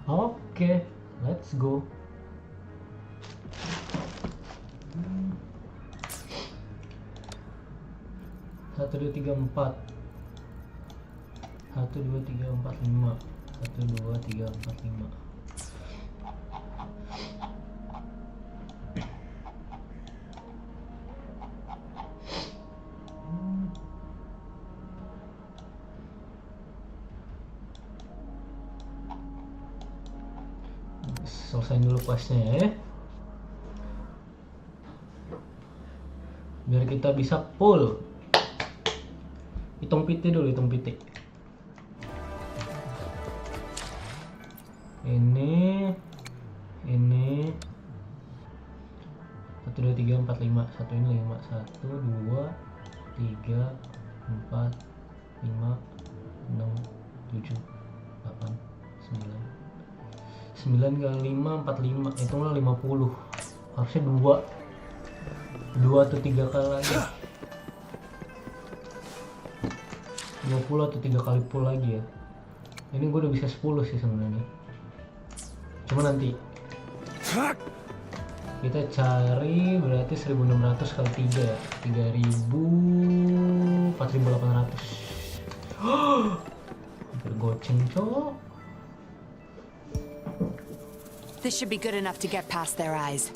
Oke, let's go. Satu dua tiga empat. 1 2 3 4 5. 1 2 3 4 5. Selesain dulu questnya ya, biar kita bisa pull. Hitung PT dulu, hitung PT. Ini 1 2 3 4 5. Satu ini 5. 1 2 3 4 5 6 7 8 9. 9 kali 5 45, hitunglah 50. Harusnya 2 atau 3 kali lagi. 20 atau 3 kali pull lagi ya. Ini gue udah bisa 10 sih sebenarnya. Cuma nanti kita cari berarti 1600 kali 3 ya. 3000, 4800. Hampir goceng cok. This should be good enough to get past their eyes.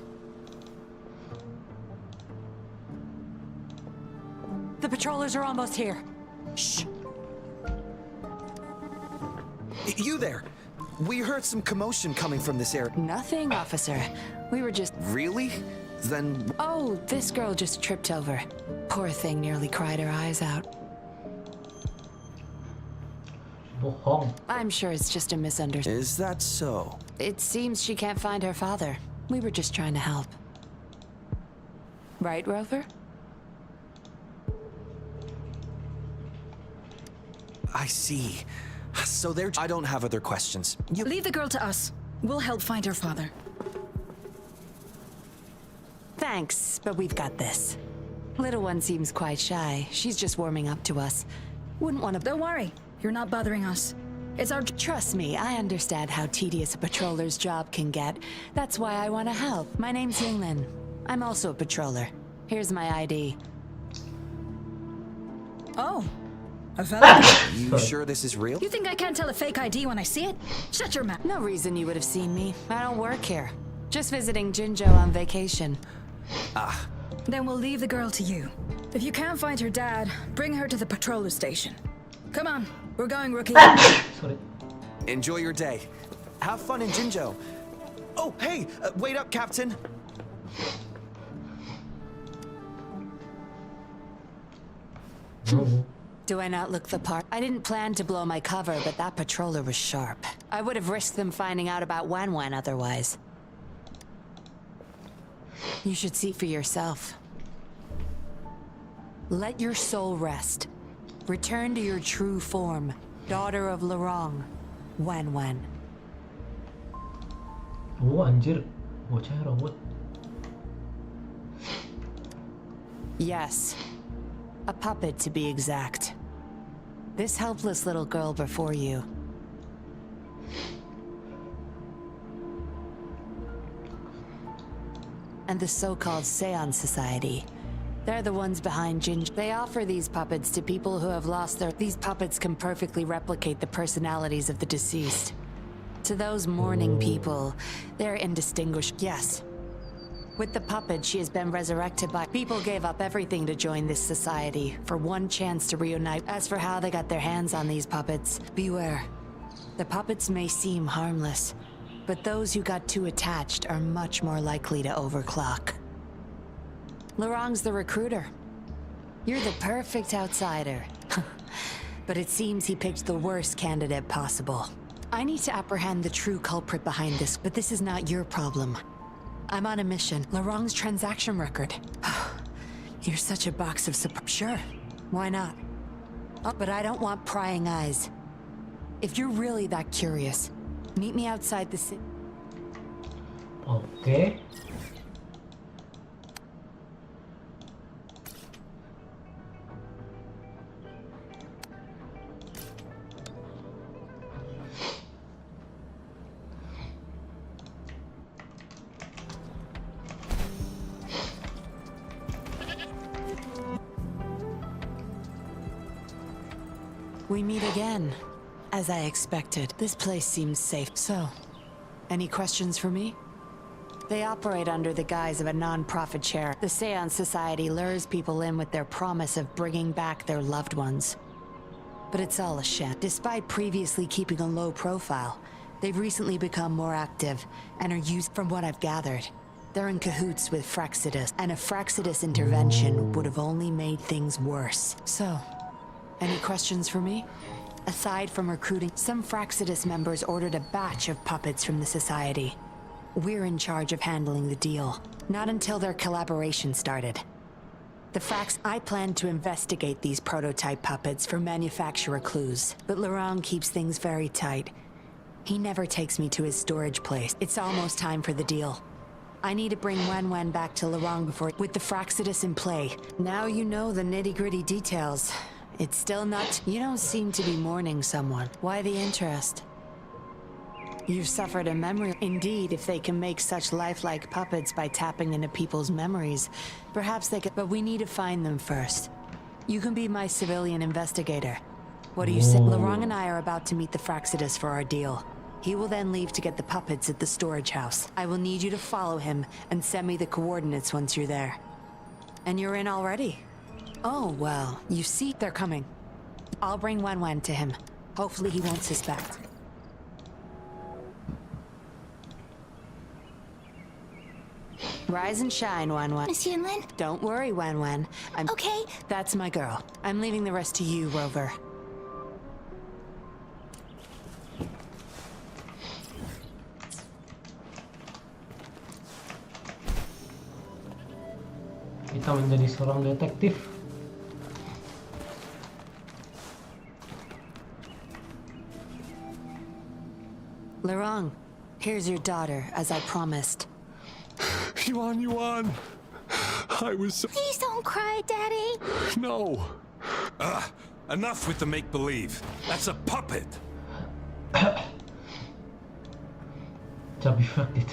The patrollers are almost here. Shh. You there! We heard some commotion coming from this area. Nothing, officer. We were just... Really? Then... Oh, this girl just tripped over. Poor thing nearly cried her eyes out. Bohong. I'm sure it's just a misunderstanding. Is that so? It seems she can't find her father. We were just trying to help. Right, Rover? I see. So I don't have other questions. Leave the girl to us. We'll help find her father. Thanks, but we've got this. Little one seems quite shy. She's just warming up to us. Wouldn't want to... Don't worry. You're not bothering us. It's our... Trust me, I understand how tedious a patroller's job can get. That's why I want to help. My name's Yinlin. I'm also a patroller. Here's my ID. Oh. A fella? You sure this is real? You think I can't tell a fake ID when I see it? Shut your mouth. No reason you would have seen me. I don't work here. Just visiting Jinjo on vacation. Ah. Then we'll leave the girl to you. If you can't find her dad, bring her to the patroller station. Come on, we're going, rookie. Sorry. Enjoy your day. Have fun in Jinjo. Oh, hey! Wait up, Captain! Do I not look the part? I didn't plan to blow my cover, but that patroller was sharp. I would have risked them finding out about Wan Wan otherwise. You should see for yourself. Let your soul rest. Return to your true form, daughter of Lorong, Wan Wan. Oh anjir, bocahnya robot. Yes. A puppet, to be exact. This helpless little girl before you. And the so-called Seance Society. They're the ones behind Ginger. They offer these puppets to people who have lost their... These puppets can perfectly replicate the personalities of the deceased. To those mourning people, they're indistinguishable. Yes. With the puppet, she has been resurrected by... People gave up everything to join this society, for one chance to reunite. As for how they got their hands on these puppets, beware. The puppets may seem harmless, but those who got too attached are much more likely to overclock. Lorong's the recruiter. You're the perfect outsider. But it seems he picked the worst candidate possible. I need to apprehend the true culprit behind this, but this is not your problem. I'm on a mission. Lorong's transaction record. You're such a box of surprise. Sure, why not? Oh, but I don't want prying eyes. If you're really that curious, meet me outside the city. Okay. We meet again. As I expected, this place seems safe. So, any questions for me? They operate under the guise of a non-profit charity. The Seance Society lures people in with their promise of bringing back their loved ones. But it's all a sham. Despite previously keeping a low profile, they've recently become more active and are used. From what I've gathered, they're in cahoots with Frexidus, and a Frexidus intervention would have only made things worse. So, any questions for me? Aside from recruiting, some Frexidus members ordered a batch of puppets from the Society. We're in charge of handling the deal. Not until their collaboration started. I plan to investigate these prototype puppets for manufacturer clues, but Laurent keeps things very tight. He never takes me to his storage place. It's almost time for the deal. I need to bring Wen back to Laurent before... With the Frexidus in play, now you know the nitty-gritty details. It's still not... You don't seem to be mourning someone. Why the interest? You've suffered a memory. Indeed, if they can make such lifelike puppets by tapping into people's memories, perhaps they could... But we need to find them first. You can be my civilian investigator. What do you say? Laurent and I are about to meet the Frexidus for our deal. He will then leave to get the puppets at the storage house. I will need you to follow him and send me the coordinates once you're there. And you're in already? Oh, well, you see, they're coming. I'll bring Wen to him. Hopefully he won't suspect. Rise and shine, Wen. Miss Yinlin? Don't worry, Wen. I'm... Okay. That's my girl. I'm leaving the rest to you, Rover. Kita menjadi seorang detektif. Laurent, here's your daughter, as I promised. Yuan. I was so... Please don't cry, Daddy. No. Enough with the make-believe. That's a puppet. Chubby fucked it.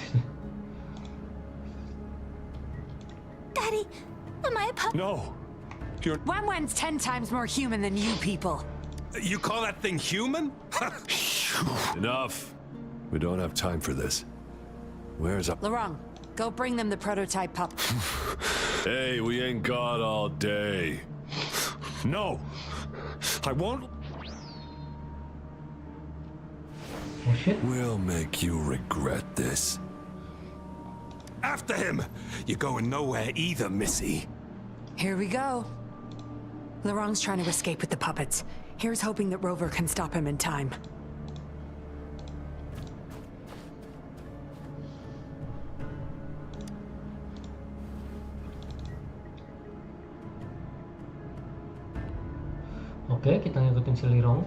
Daddy, am I a puppet? No. You're... Wen's 10 times more human than you people. You call that thing human? Enough. We don't have time for this. Where's up? Laurent, go bring them the prototype pup. Hey, we ain't got all day. No. I won't. Oh shit. We'll make you regret this. After him! You're going nowhere either, Missy. Here we go. Laurent's trying to escape with the puppets. Here's hoping that Rover can stop him in time. Oke, kita ngikutin si Lirong.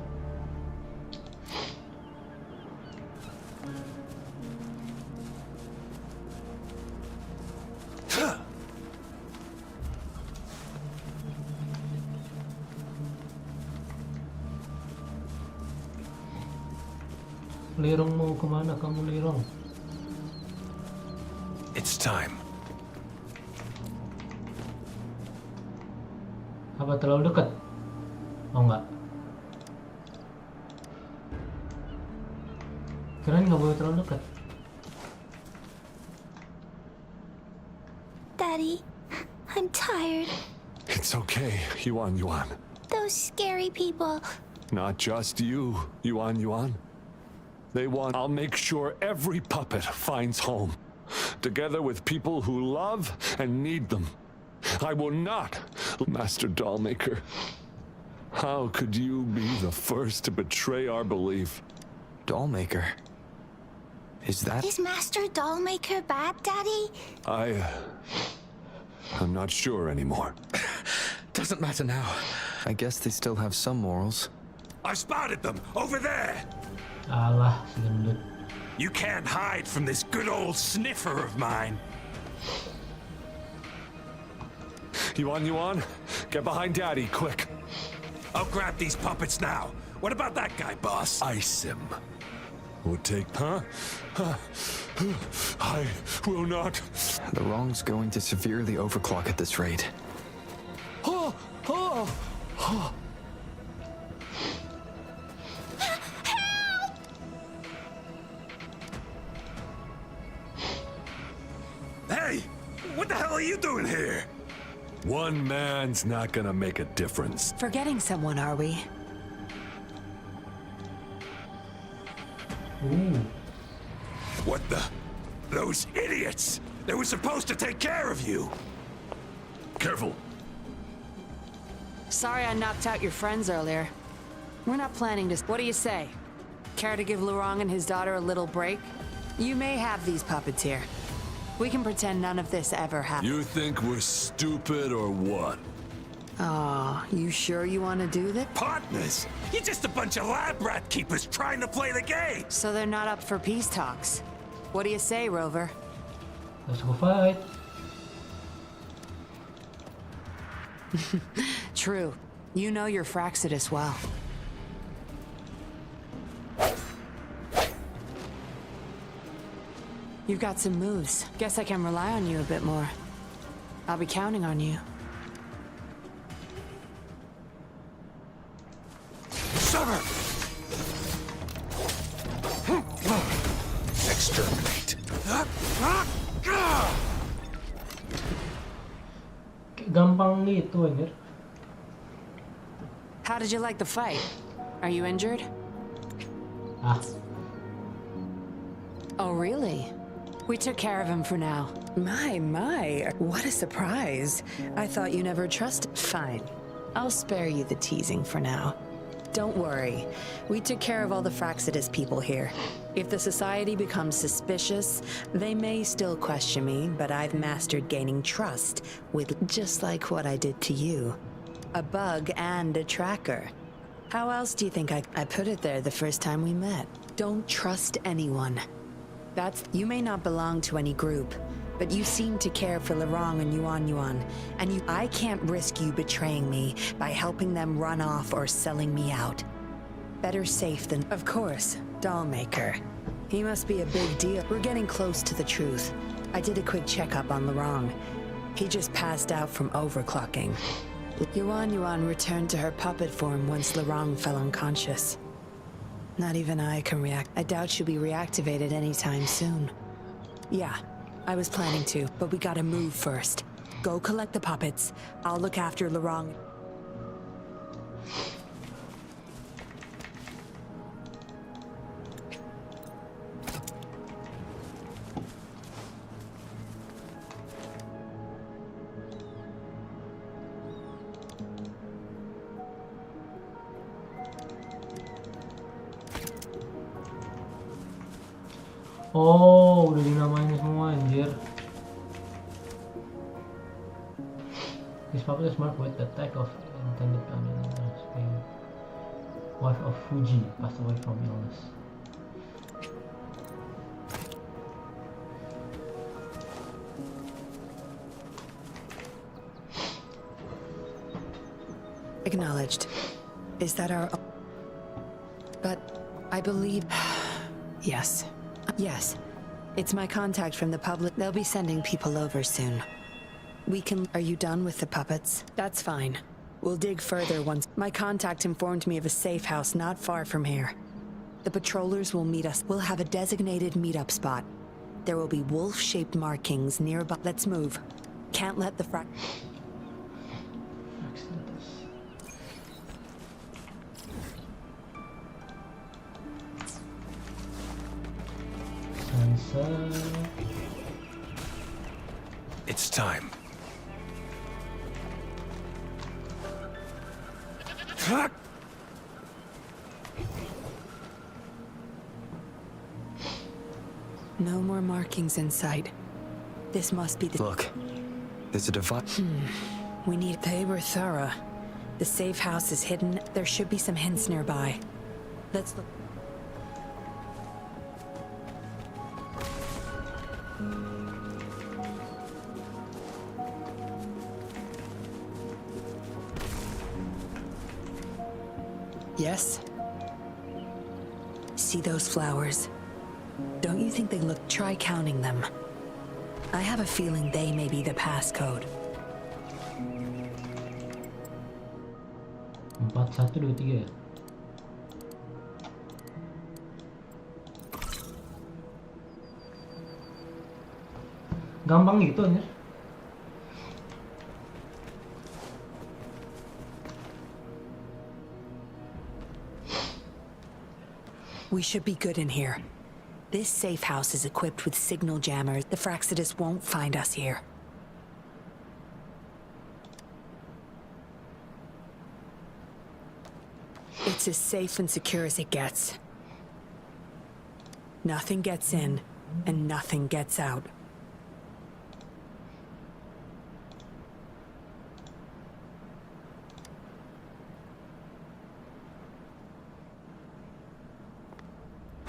Lirong, mau kemana kamu, Lirong? It's time. Apa terlalu dekat? Oh enggak. Keren, nggak boleh terlalu dekat. Daddy, I'm tired. It's okay, Yuan. Those scary people. Not just you, Yuan. They want... I'll make sure every puppet finds home, together with people who love and need them. I will not, Master Dollmaker. How could you be the first to betray our belief? Dollmaker? Is that... Is Master Dollmaker bad, Daddy? I'm not sure anymore. Doesn't matter now. I guess they still have some morals. I spotted them! Over there! Alah, si gendut. You can't hide from this good old sniffer of mine. Yuan, get behind Daddy, quick. I'll grab these puppets now. What about that guy, boss? Ice him. We'll take... Huh? I will not... The wrong's going to severely overclock at this rate. What the hell are you doing here? One man's not gonna make a difference. Forgetting someone, are we? Ooh. What the? Those idiots! They were supposed to take care of you! Careful. Sorry I knocked out your friends earlier. We're not planning to... What do you say? Care to give Lorong and his daughter a little break? You may have these puppets here. We can pretend none of this ever happened. You think we're stupid or what? Aw, you sure you want to do that? Partners? You're just a bunch of lab rat keepers trying to play the game! So they're not up for peace talks. What do you say, Rover? Let's go fight. True. You know your Fraxidus well. You've got some moves. Guess I can rely on you a bit more. I'll be counting on you. Sever! Exterminate. Gampang gitu anjir. How did you like the fight? Are you injured? Ah, Oh, really? We took care of him for now. My, what a surprise. I thought you never trusted. Fine. I'll spare you the teasing for now. Don't worry. We took care of all the Fraxidus people here. If the society becomes suspicious, they may still question me, but I've mastered gaining trust with just like what I did to you. A bug and a tracker. How else do you think I put it there the first time we met? Don't trust anyone. You may not belong to any group, but you seem to care for Lorong and Yuan, and I can't risk you betraying me by helping them run off or selling me out. Better safe than... Of course, Dollmaker. He must be a big deal. We're getting close to the truth. I did a quick checkup on Lorong. He just passed out from overclocking. Yuan returned to her puppet form once Lorong fell unconscious. Not even I can react. I doubt she'll be reactivated anytime soon. Yeah, I was planning to, but we gotta move first. Go collect the puppets. I'll look after Lorong. oh udah dinamain semua anjir. This puppet is marked with the tag of intended family. Wife of Fuji passed away from illness. Acknowledged. Is that our... But I believe... Yes. Yes. It's my contact from the public. They'll be sending people over soon. We can... Are you done with the puppets? That's fine. We'll dig further once... My contact informed me of a safe house not far from here. The patrollers will meet us. We'll have a designated meetup spot. There will be wolf-shaped markings nearby. Let's move. Can't let the It's time. No more markings in sight. This must be the... Look, there's a device. We need... They were thorough. The safe house is hidden. There should be some hints nearby. Let's look... Yes? See those flowers? Don't you think they look... Try counting them. I have a feeling they may be the passcode. 4, 1, 2, 3 ya? Gampang gitu anjir. We should be good in here. This safe house is equipped with signal jammers. The Fraxidus won't find us here. It's as safe and secure as it gets. Nothing gets in, and nothing gets out.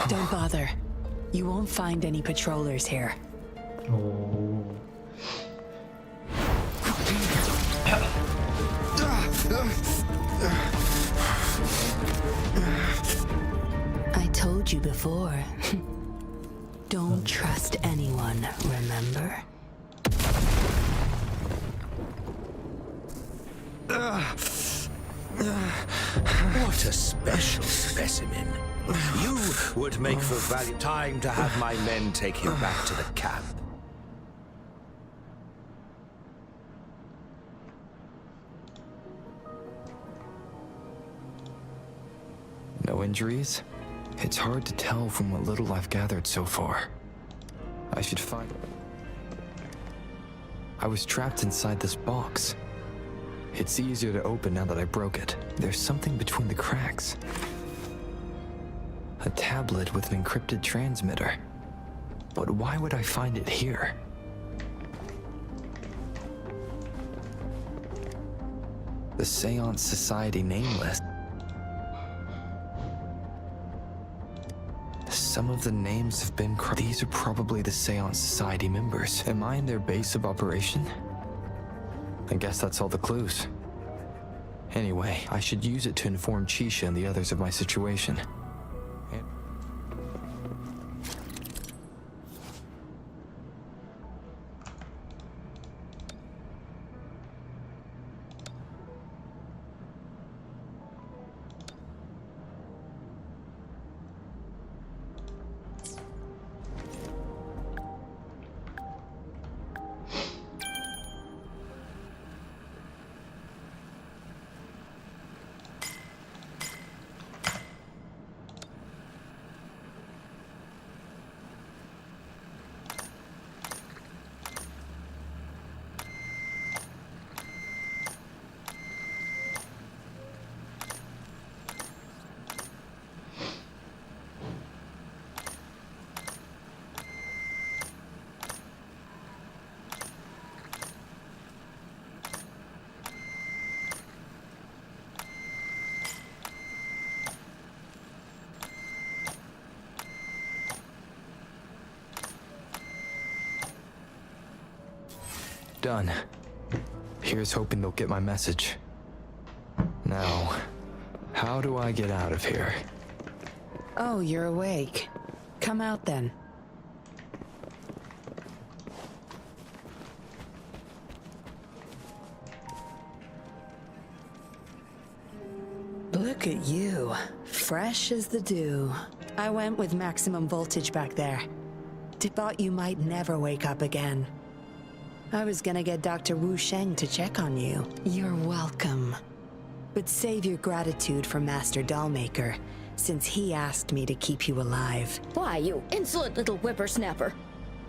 Don't bother. You won't find any patrollers here. Oh. I told you before. Don't trust anyone, remember? What a special specimen. You would make for value. Time to have my men take you back to the camp. No injuries? It's hard to tell from what little I've gathered so far. I should find... I was trapped inside this box. It's easier to open now that I broke it. There's something between the cracks. A tablet with an encrypted transmitter. But why would I find it here? The Seance Society name list. Some of the names have been These are probably the Seance Society members. Am I in their base of operation? I guess that's all the clues. Anyway, I should use it to inform Chisha and the others of my situation. Done. Here's hoping they'll get my message. Now, how do I get out of here? Oh, you're awake. Come out then. Look at you. Fresh as the dew. I went with maximum voltage back there. Thought you might never wake up again. I was gonna get Dr. Wu Sheng to check on you. You're welcome. But save your gratitude for Master Dollmaker, since he asked me to keep you alive. Why, you insolent little whippersnapper.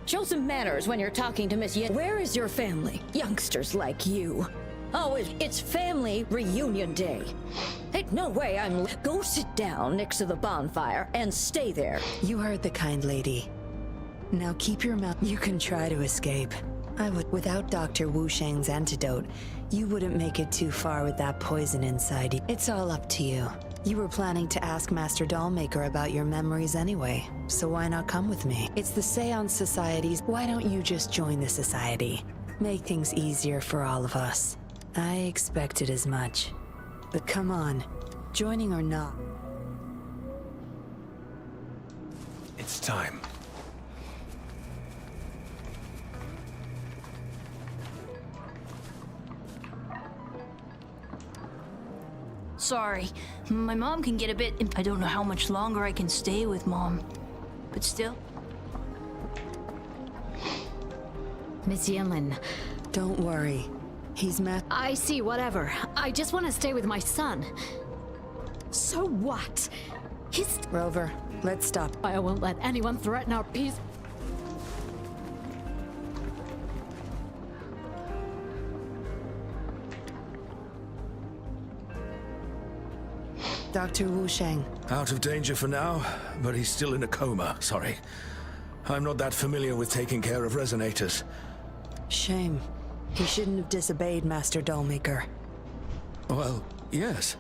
Show some manners when you're talking to Miss Yin. Where is your family? Youngsters like you. Oh, it's family reunion day. Ain't no way I'm... Go sit down next to the bonfire and stay there. You heard the kind lady. Now keep your mouth... You can try to escape. I would... Without Dr. Wu Sheng's antidote, you wouldn't make it too far with that poison inside you. It's all up to you. You were planning to ask Master Dollmaker about your memories anyway, so why not come with me? It's the Seance Society's... Why don't you just join the Society? Make things easier for all of us. I expected as much. But come on, joining or not. It's time. Sorry, my mom can get a bit... I don't know how much longer I can stay with Mom, but still. Miss Yinlin. Don't worry. He's met... I see, whatever. I just want to stay with my son. So what? He's... Rover, Let's stop. I won't let anyone threaten our peace. Dr. Wu Sheng. Out of danger for now, but he's still in a coma. Sorry. I'm not that familiar with taking care of resonators. Shame. He shouldn't have disobeyed Master Dollmaker. Well, yes.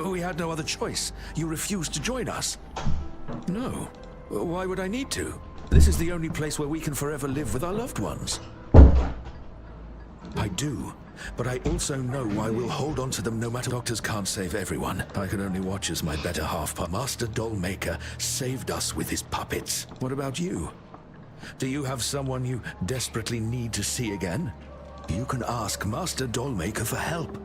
We had no other choice. You refused to join us. No. Why would I need to? This is the only place where we can forever live with our loved ones. I do, but I also know I will hold on to them no matter. Doctors can't save everyone. I can only watch as my better half, Master Dollmaker, saved us with his puppets. What about you? Do you have someone you desperately need to see again? You can ask Master Dollmaker for help.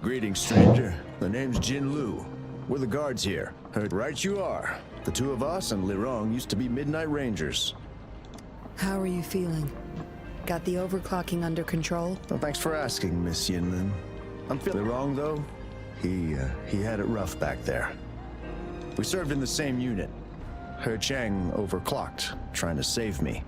Greetings, stranger. The name's Jin Lu. We're the guards here. Right you are. The two of us and Lirong used to be Midnight Rangers. How are you feeling? Got the overclocking under control? Well, thanks for asking, Miss Yinlin. I'm feeling wrong, though. He had it rough back there. We served in the same unit. He Chang overclocked, trying to save me.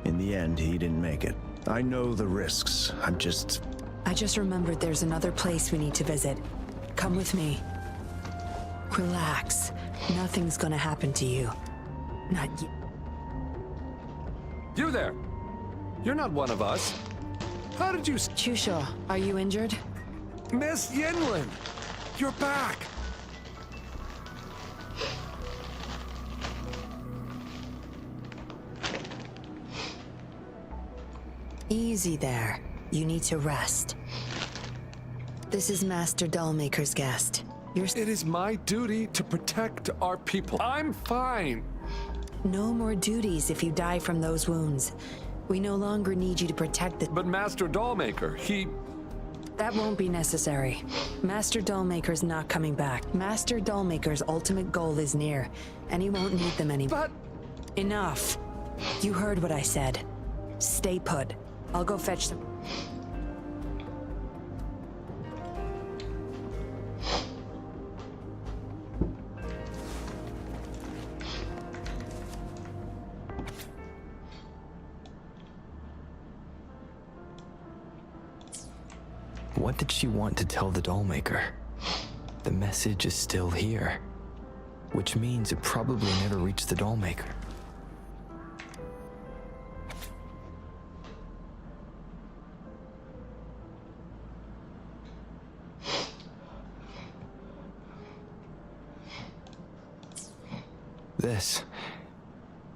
In the end, he didn't make it. I know the risks. I just remembered there's another place we need to visit. Come with me. Relax. Nothing's gonna happen to you. Not you. You there! You're not one of us. How did you... Chusha, are you injured? Miss Yinlin! You're back! Easy there. You need to rest. This is Master Dollmaker's guest. It is my duty to protect our people. I'm fine. No more duties if you die from those wounds. We no longer need you to protect the... But Master Dollmaker, he... That won't be necessary. Master Dollmaker's not coming back. Master Dollmaker's ultimate goal is near, and he won't need them anymore. But... Enough. You heard what I said. Stay put. I'll go fetch them. What did she want to tell the Dollmaker? The message is still here, which means it probably never reached the Dollmaker.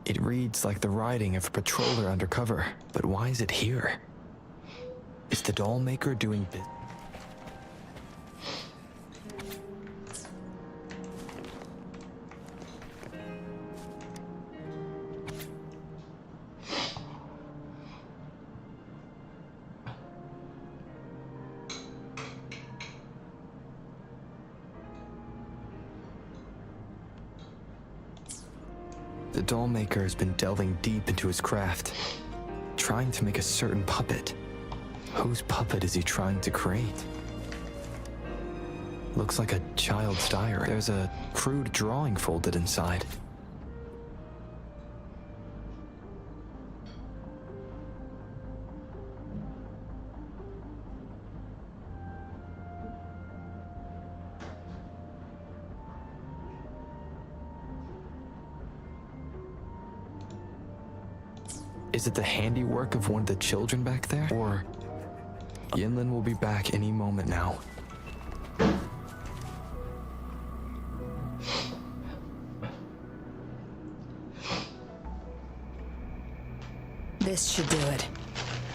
It reads like the writing of a patroller undercover, but why is it here? Is the Dollmaker doing business? The Dollmaker has been delving deep into his craft, trying to make a certain puppet. Whose puppet is he trying to create? Looks like a child's diary. There's a crude drawing folded inside. Is it the handiwork of one of the children back there? Or Yinlin will be back any moment now. This should do it.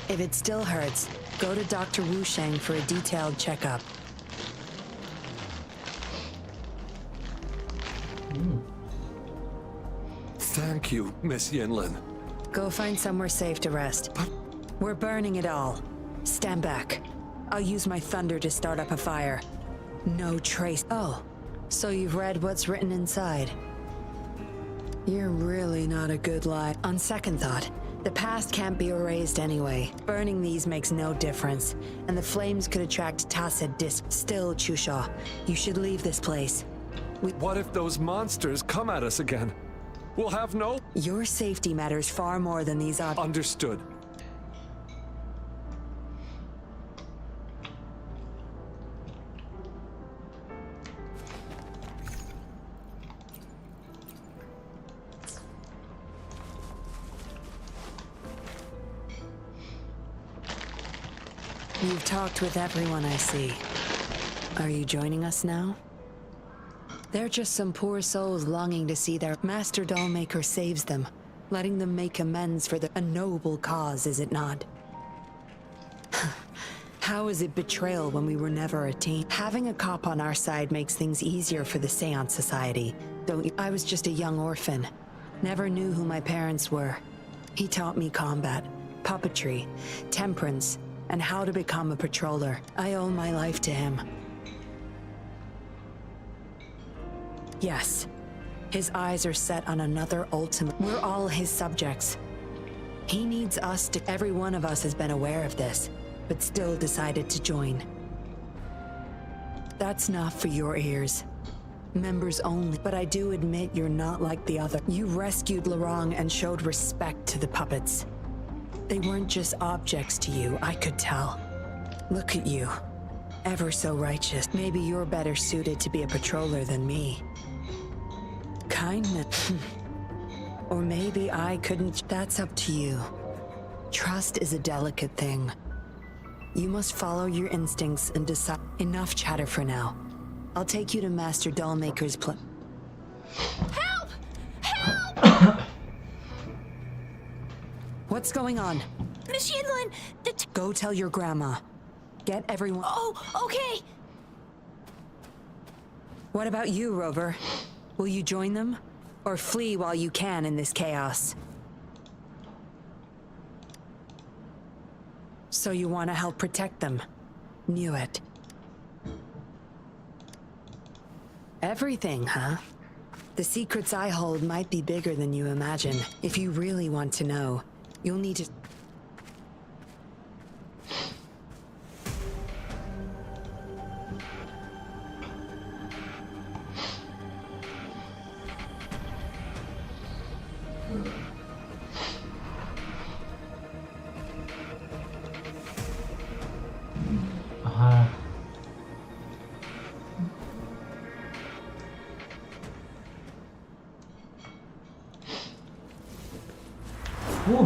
If it still hurts, go to Dr. Wu Sheng for a detailed checkup. Thank you, Miss Yinlin. Go find somewhere safe to rest. We're burning it all. Stand back. I'll use my thunder to start up a fire. No trace. Oh, so you've read what's written inside. You're really not a good liar. On second thought, The past can't be erased anyway. Burning these makes no difference, and the flames could attract tacit dis. Still, Chusha, you should leave this place. What if those monsters come at us again? We'll have no... Your safety matters far more than these odds. Understood. You've talked with everyone I see. Are you joining us now? They're just some poor souls longing to see their master dollmaker saves them, letting them make amends for a noble cause, is it not? How is it betrayal when we were never a team? Having a cop on our side makes things easier for the Seance Society, don't you? I was just a young orphan. Never knew who my parents were. He taught me combat, puppetry, temperance, and how to become a patroller. I owe my life to him. Yes, his eyes are set on another ultimate. We're all his subjects. He needs us to. Every one of us has been aware of this, but still decided to join. That's not for your ears. Members only. But I do admit you're not like the other. You rescued Larong and showed respect to the puppets. They weren't just objects to you, I could tell. Look at you. Ever so righteous. Maybe you're better suited to be a patroller than me. Kindness. Or maybe I couldn't. That's up to you. Trust is a delicate thing. You must follow your instincts and decide. Enough chatter for now. I'll take you to Master Dollmaker's place. Help! Help! What's going on? Miss Yinlin, Go tell your grandma. Get everyone. Oh, okay. What about you, Rover? Will you join them? Or flee while you can in this chaos? So you want to help protect them? Knew it. Everything, huh? The secrets I hold might be bigger than you imagine. If you really want to know, you'll need to... Aha.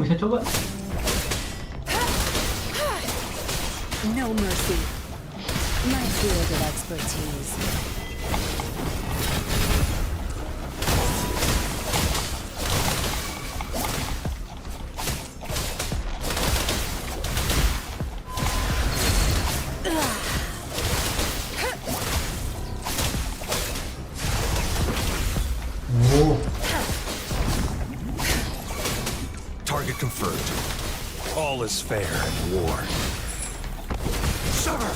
Bisa coba. No mercy. My field of expertise. Target confirmed. All is fair in war. Sever!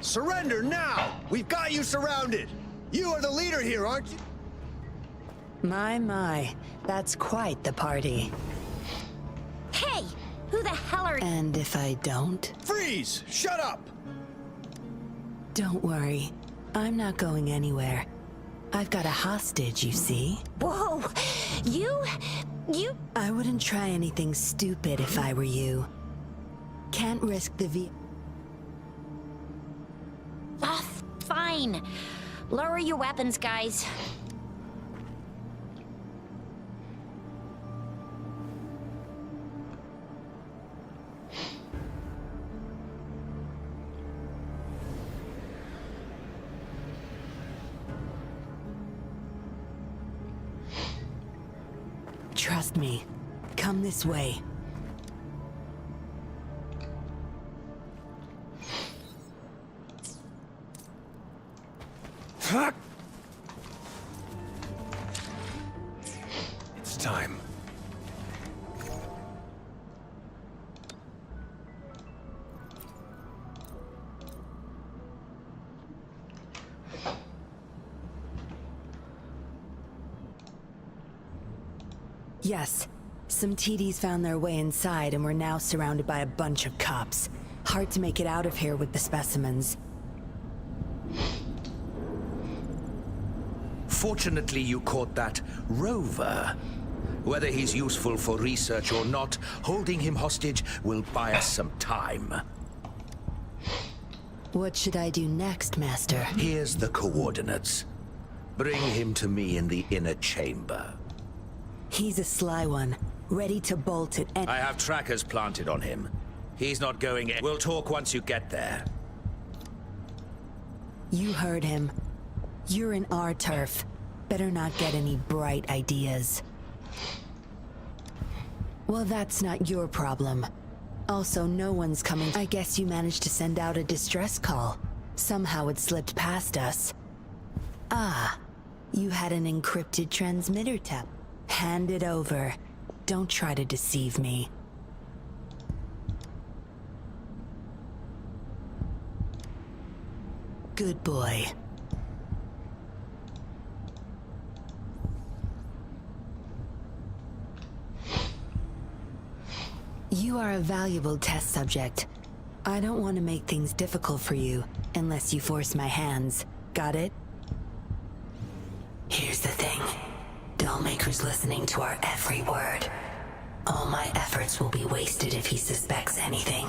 Surrender now! We've got you surrounded! You are the leader here, aren't you? My, that's quite the party. Hey! Who the hell are you? And if I don't? Freeze! Shut up! Don't worry. I'm not going anywhere. I've got a hostage, you see? Whoa! You... I wouldn't try anything stupid if I were you. Can't risk the Ah, fine. Lower your weapons, guys. Trust me. Come this way. It's time. Yes. Some TDs found their way inside and we're now surrounded by a bunch of cops. Hard to make it out of here with the specimens. Fortunately, you caught that rover. Whether he's useful for research or not, holding him hostage will buy us some time. What should I do next, Master? Here's the coordinates. Bring him to me in the inner chamber. He's a sly one, ready to bolt at any— I have trackers planted on him. He's not going in. We'll talk once you get there. You heard him. You're in our turf. Better not get any bright ideas. Well, that's not your problem. Also, no one's coming. I guess you managed to send out a distress call. Somehow it slipped past us. Ah, you had an encrypted transmitter tap. Hand it over. Don't try to deceive me. Good boy. You are a valuable test subject. I don't want to make things difficult for you, unless you force my hands. Got it? Here's the thing. Dollmaker's listening to our every word. All my efforts will be wasted if he suspects anything.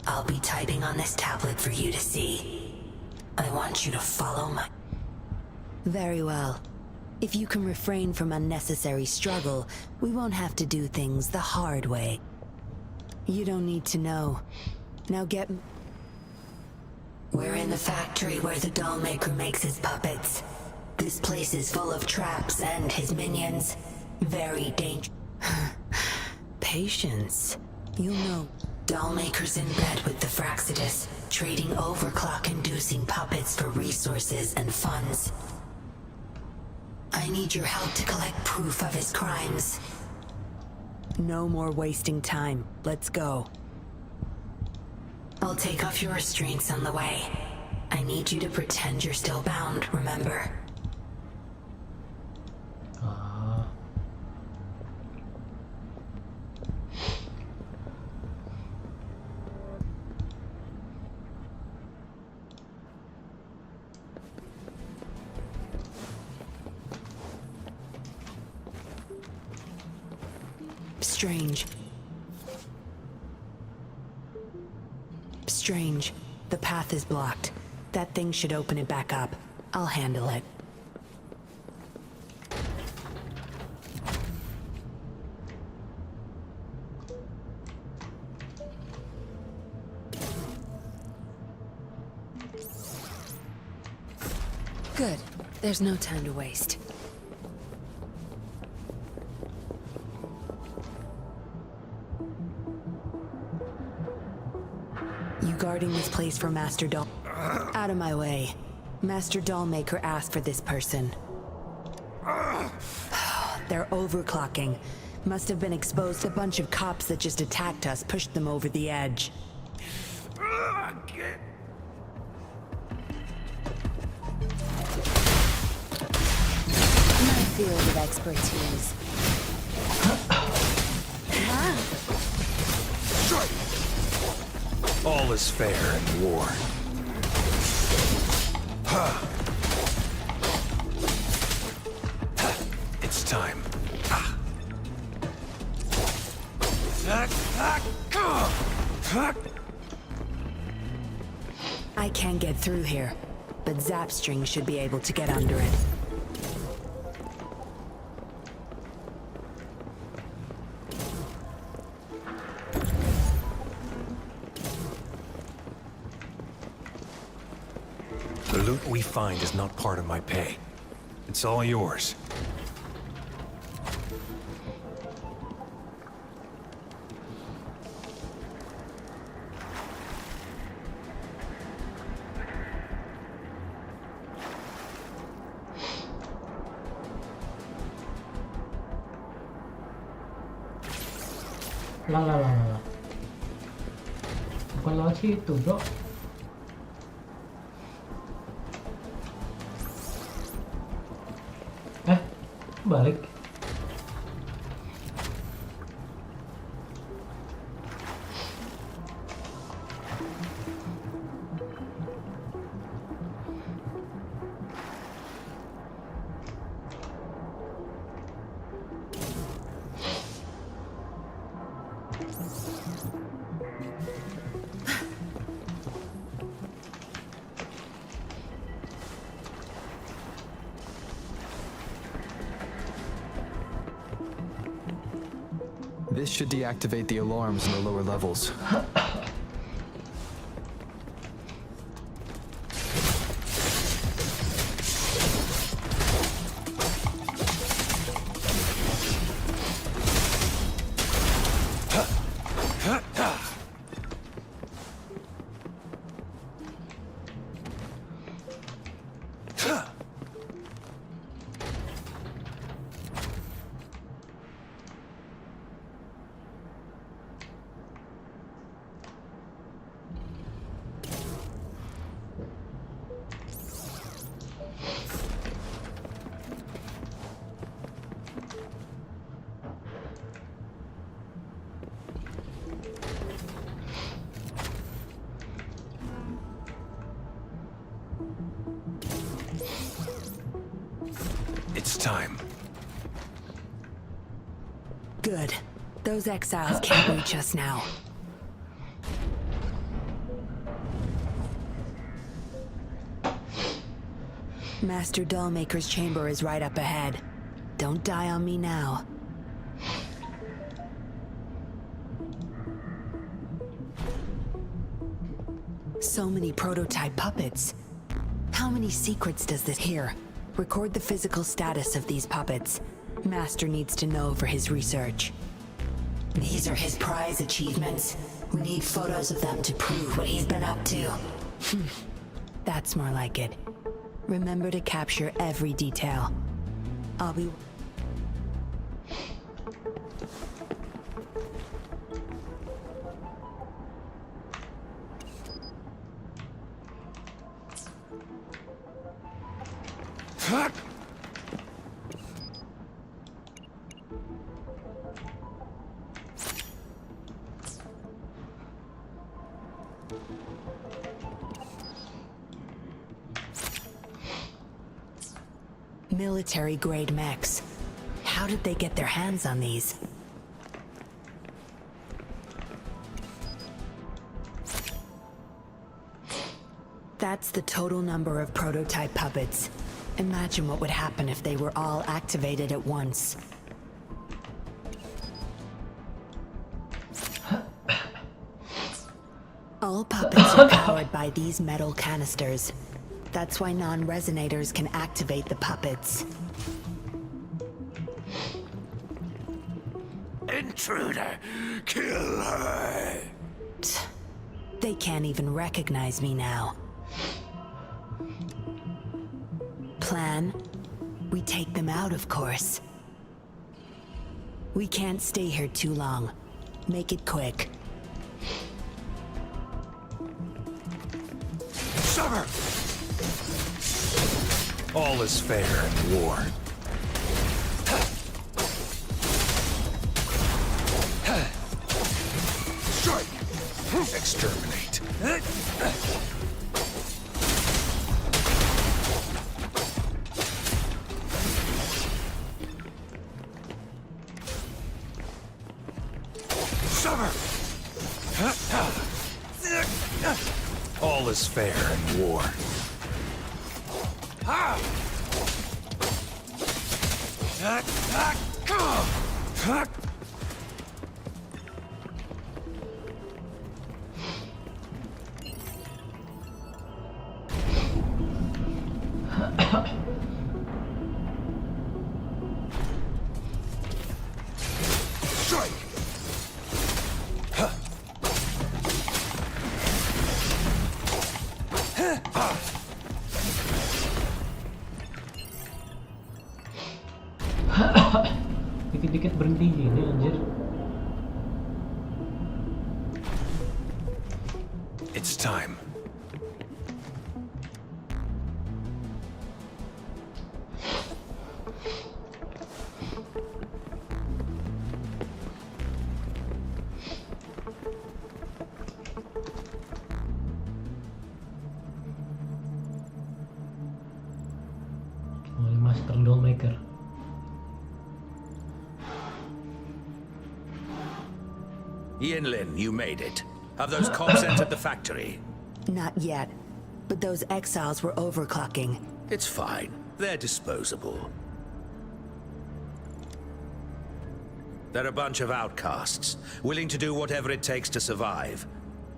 I'll be typing on this tablet for you to see. I want you to follow my— Very well. If you can refrain from unnecessary struggle, we won't have to do things the hard way. You don't need to know. Now get— We're in the factory where the Dollmaker makes his puppets. This place is full of traps and his minions. Very dangerous. Patience. You'll know. Dollmaker's in bed with the Fraxidus, trading overclock-inducing puppets for resources and funds. I need your help to collect proof of his crimes. No more wasting time. Let's go. I'll take off your restraints on the way. I need you to pretend you're still bound, remember? Strange. Strange. The path is blocked. That thing should open it back up. I'll handle it. Good. There's no time to waste. You guarding this place for Master Doll? Out of my way. Master Dollmaker asked for this person. They're overclocking. Must have been exposed. A bunch of cops that just attacked us pushed them over the edge. My field of expertise. All is fair in war. It's time. I can't get through here, but Zapstring should be able to get under it. The loot we find is not part of my pay. It's all yours. Lah. Bukan lewat situ, bro. Balik. This should deactivate the alarms in the lower levels. It's time. Good. Those exiles can't reach us now. Master Dollmaker's chamber is right up ahead. Don't die on me now. So many prototype puppets. How many secrets does this here? Record the physical status of these puppets. Master needs to know for his research. These are his prize achievements. We need photos of them to prove what he's been up to. That's more like it. Remember to capture every detail. I'll be... Military-grade mechs. How did they get their hands on these? That's the total number of prototype puppets. Imagine what would happen if they were all activated at once. All puppets are powered by these metal canisters. That's why non-resonators can activate the puppets. Intruder! Kill her! They can't even recognize me now. Plan? We take them out, of course. We can't stay here too long. Make it quick. Summer! All is fair in war. Strike! Exterminate. Summer! All is fair in war. Dikit-dikit berhenti gini anjir. It's time. Mr. Dollmaker. Yinlin, you made it. Have those cops entered the factory? Not yet, but those exiles were overclocking. It's fine. They're disposable. They're a bunch of outcasts, willing to do whatever it takes to survive.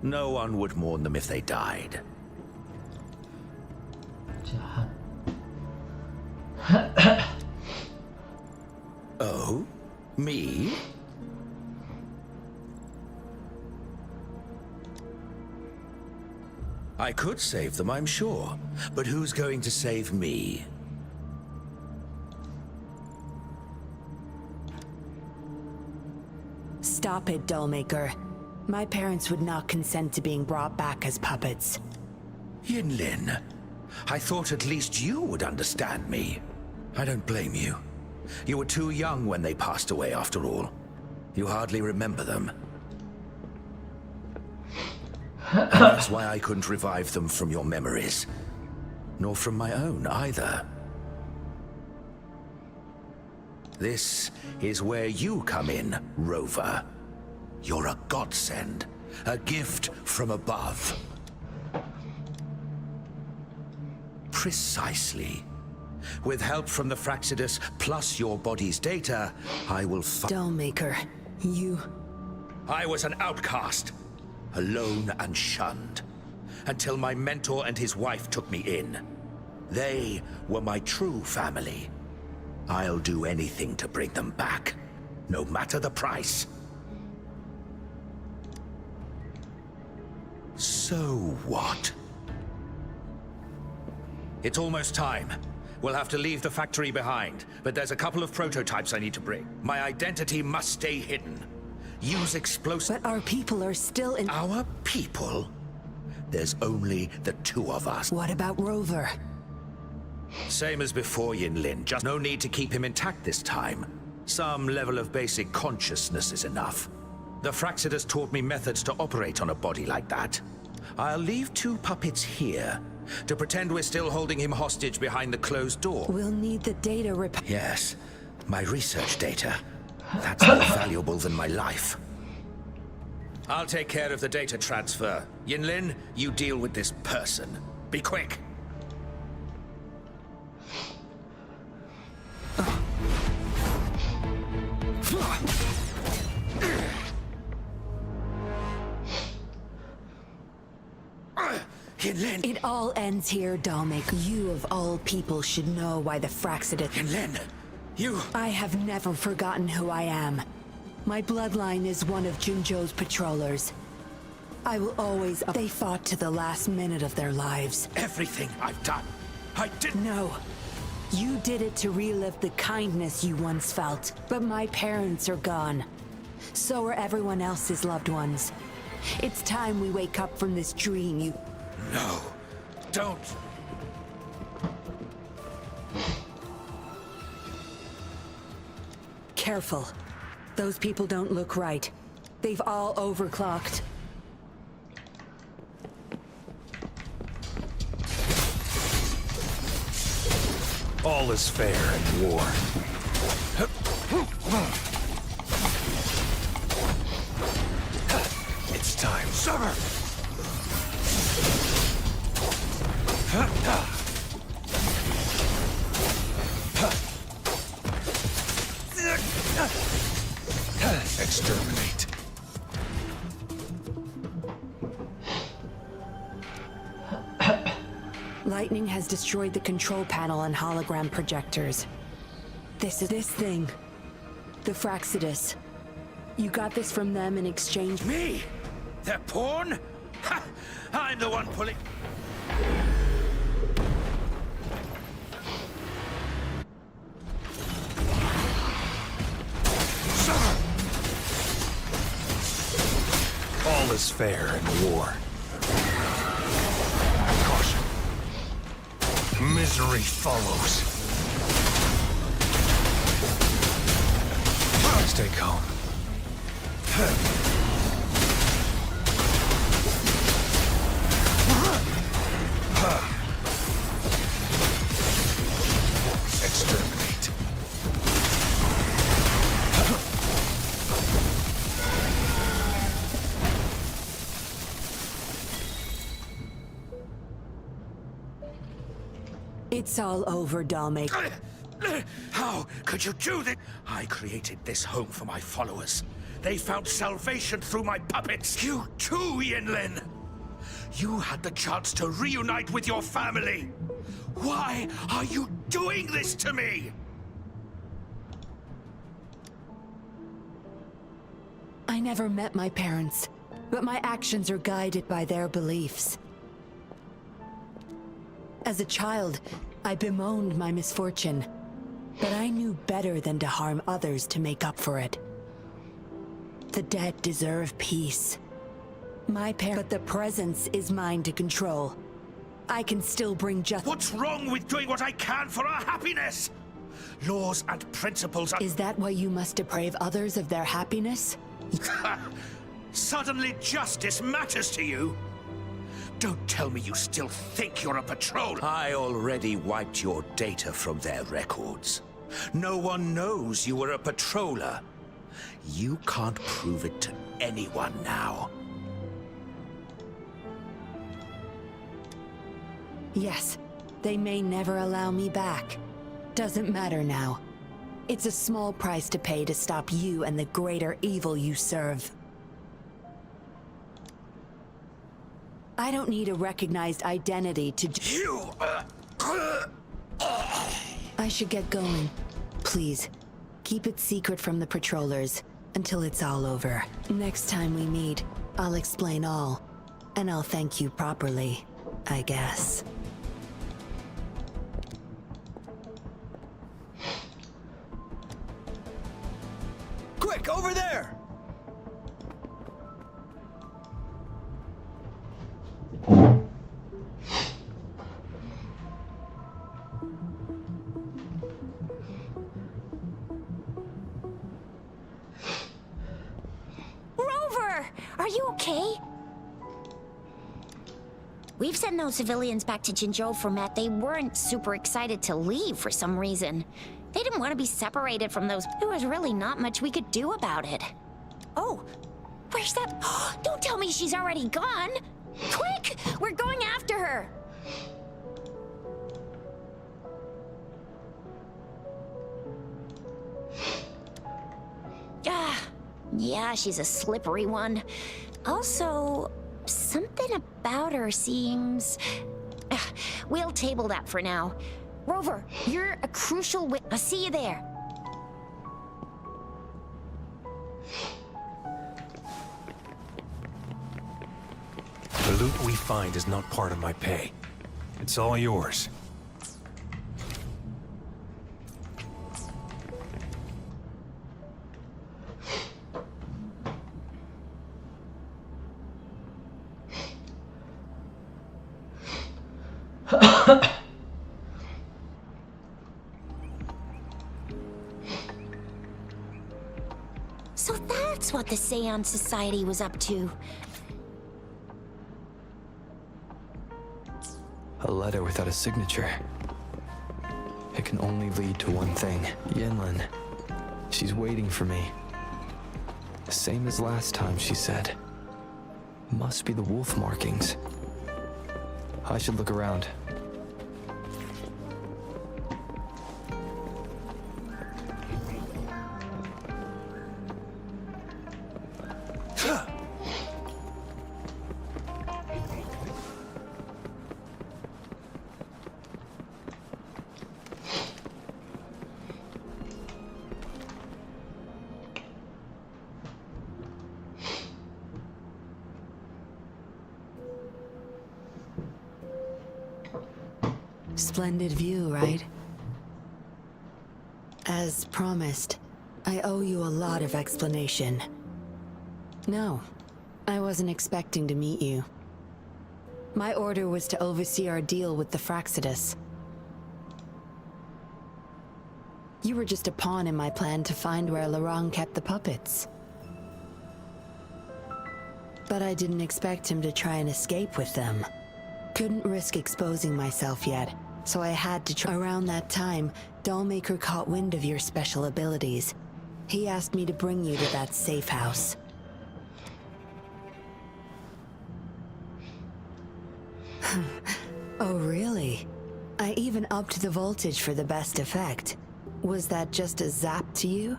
No one would mourn them if they died. Jahat. Oh? Me? I could save them, I'm sure. But who's going to save me? Stop it, Dollmaker. My parents would not consent to being brought back as puppets. Yinlin, I thought at least you would understand me. I don't blame you. You were too young when they passed away, after all. You hardly remember them. And that's why I couldn't revive them from your memories. Nor from my own, either. This is where you come in, Rover. You're a godsend. A gift from above. Precisely. With help from the Fraxidus, plus your body's data, I will Dollmaker, you... I was an outcast. Alone and shunned. Until my mentor and his wife took me in. They were my true family. I'll do anything to bring them back. No matter the price. So what? It's almost time. We'll have to leave the factory behind, but there's a couple of prototypes I need to bring. My identity must stay hidden. Use explosives. But our people are still in... Our people? There's only the two of us. What about Rover? Same as before, Yinlin. Just no need to keep him intact this time. Some level of basic consciousness is enough. The Fraxidus taught me methods to operate on a body like that. I'll leave two puppets here to pretend we're still holding him hostage behind the closed door. We'll need the data Yes, my research data. That's more valuable than my life. I'll take care of the data transfer. Yinlin, you deal with this person. Be quick. Yinlin! It all ends here, Dollmaker. You of all people should know why the Fraxidus... Yinlin! You... I have never forgotten who I am. My bloodline is one of Jinzhou's patrollers. I will always... They fought to the last minute of their lives. Everything I've done, I didn't... No. You did it to relive the kindness you once felt. But my parents are gone. So are everyone else's loved ones. It's time we wake up from this dream you... No. Don't. Careful. Those people don't look right. They've all overclocked. All is fair in war. It's time. Sever! Exterminate. Lightning has destroyed the control panel and hologram projectors. This thing. The Fraxidus. You got this from them in exchange... Me? Their pawn? Ha! I'm the one pulling... All is fair in war. Caution. Misery follows. Stay calm. Exterminate. It's all over, Dollmaker. How could you do this? I created this home for my followers. They found salvation through my puppets. You too, Yinlin. You had the chance to reunite with your family. Why are you doing this to me? I never met my parents, but my actions are guided by their beliefs. As a child, I bemoaned my misfortune, but I knew better than to harm others to make up for it. The dead deserve peace. But the presence is mine to control. I can still bring justice. What's wrong with doing what I can for our happiness? Laws and principles are... Is that why you must deprave others of their happiness? Suddenly justice matters to you? Don't tell me you still think you're a patrol. I already wiped your data from their records. No one knows you were a patroller. You can't prove it to anyone now. Yes, they may never allow me back. Doesn't matter now. It's a small price to pay to stop you and the greater evil you serve. I don't need a recognized identity to... You... I should get going. Please, keep it secret from the patrollers until it's all over. Next time we meet, I'll explain all. And I'll thank you properly, I guess. Quick, over there! Rover! Are you okay? We've sent those civilians back to Jinzhou for Matt. They weren't super excited to leave for some reason. They didn't want to be separated from those. There was really not much we could do about it. Oh, where's that? Don't tell me she's already gone. Quick, we're going after her. Yeah, she's a slippery one. Also, something about her seems... We'll table that for now. Rover, you're a crucial I'll see you there. The loot we find is not part of my pay. It's all yours. So that's what the Seance Society was up to. A letter without a signature. It can only lead to one thing. Yinlin. She's waiting for me. Same as last time, she said. Must be the wolf markings. I should look around. Splendid view, right? As promised, I owe you a lot of explanation. No, I wasn't expecting to meet you. My order was to oversee our deal with the Fraxidus. You were just a pawn in my plan to find where Larang kept the puppets. But I didn't expect him to try and escape with them. Couldn't risk exposing myself yet, so I had to try. Around that time, Dollmaker caught wind of your special abilities. He asked me to bring you to that safe house. Oh, really? I even upped the voltage for the best effect. Was that just a zap to you?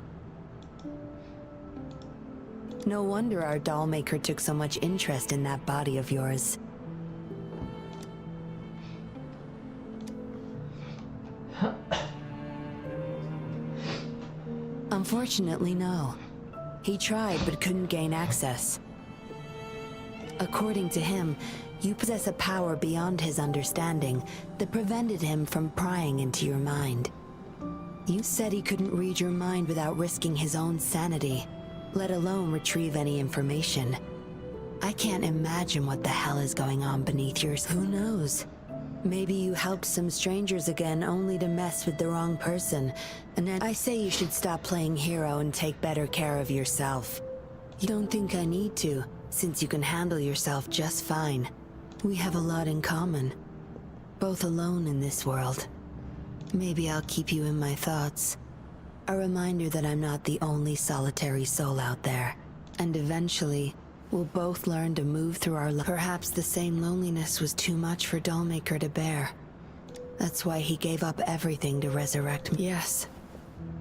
No wonder our doll maker took so much interest in that body of yours. Unfortunately, no. He tried but couldn't gain access. According to him, you possess a power beyond his understanding that prevented him from prying into your mind. You said he couldn't read your mind without risking his own sanity, let alone retrieve any information. I can't imagine what the hell is going on beneath yours. Who knows? Maybe you helped some strangers again only to mess with the wrong person, and then I say you should stop playing hero and take better care of yourself. You don't think I need to, since you can handle yourself just fine. We have a lot in common, both alone in this world. Maybe I'll keep you in my thoughts. A reminder that I'm not the only solitary soul out there. And eventually, we'll both learn to move through our lives. Perhaps the same loneliness was too much for Dollmaker to bear. That's why he gave up everything to resurrect me. Yes.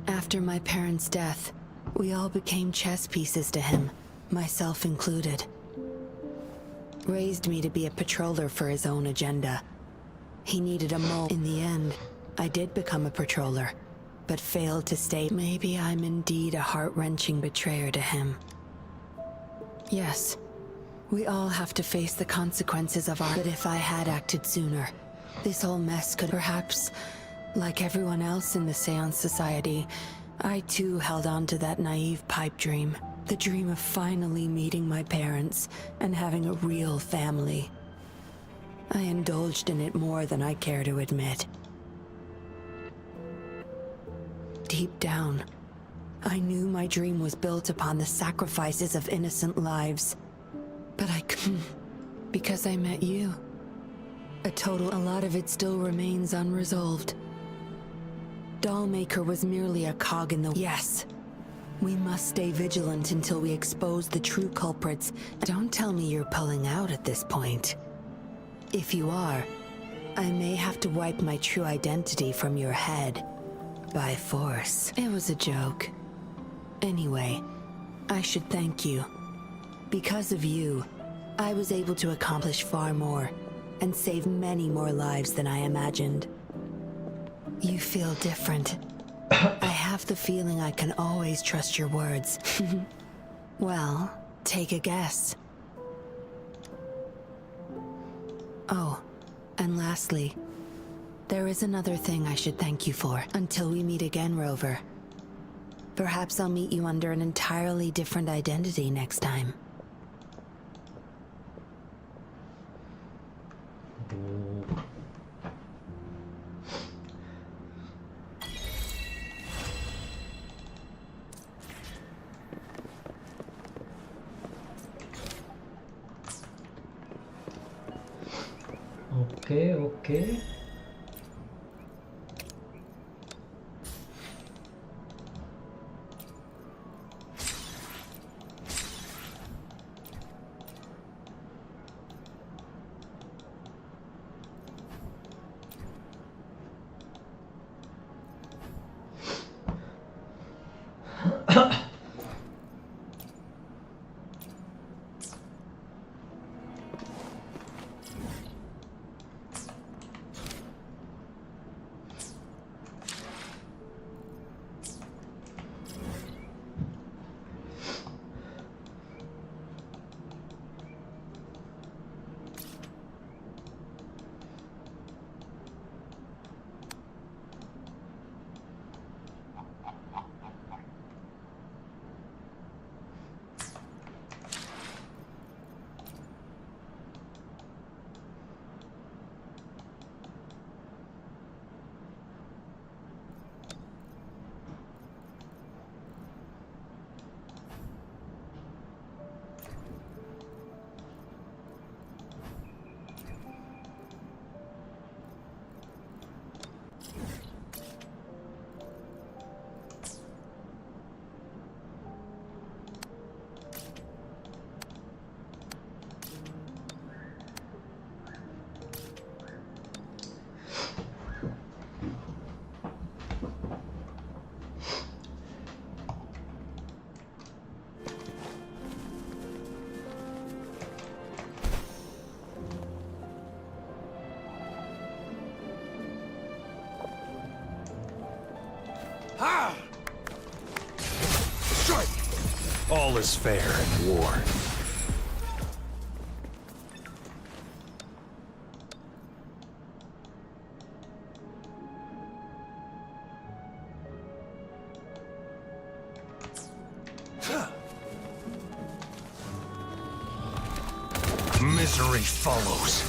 After my parents' death, we all became chess pieces to him, myself included. Raised me to be a patroller for his own agenda. He needed a mold. In the end, I did become a patroller, but failed to stay. Maybe I'm indeed a heart-wrenching betrayer to him. Yes, we all have to face the consequences of our... But if I had acted sooner, this whole mess could perhaps, like everyone else in the Seance Society, I too held on to that naive pipe dream. The dream of finally meeting my parents and having a real family. I indulged in it more than I care to admit. Deep down, I knew my dream was built upon the sacrifices of innocent lives. But I couldn't, because I met you. A lot of it still remains unresolved. Dollmaker was merely a cog in the... Yes. We must stay vigilant until we expose the true culprits. Don't tell me you're pulling out at this point. If you are, I may have to wipe my true identity from your head. By force. It was a joke. Anyway, I should thank you. Because of you, I was able to accomplish far more, and save many more lives than I imagined. You feel different. I have the feeling I can always trust your words. Well, take a guess. Oh, and lastly, there is another thing I should thank you for. Until we meet again, Rover. Perhaps I'll meet you under an entirely different identity next time. Oke. Strike! All is fair in war. Misery follows.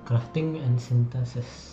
Crafting and synthesis.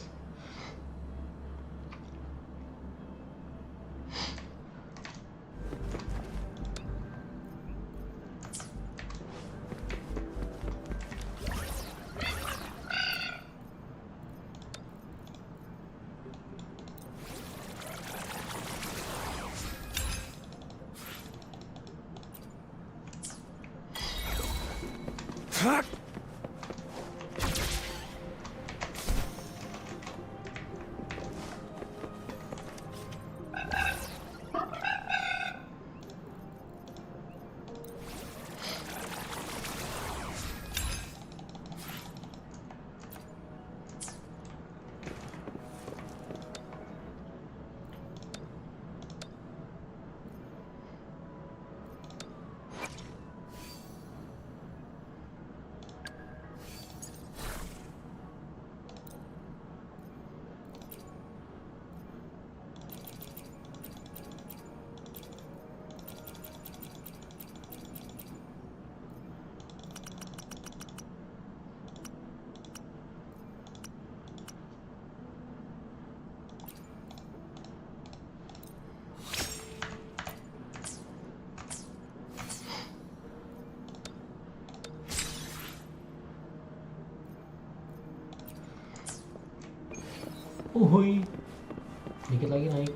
Uhuy, dikit lagi naik.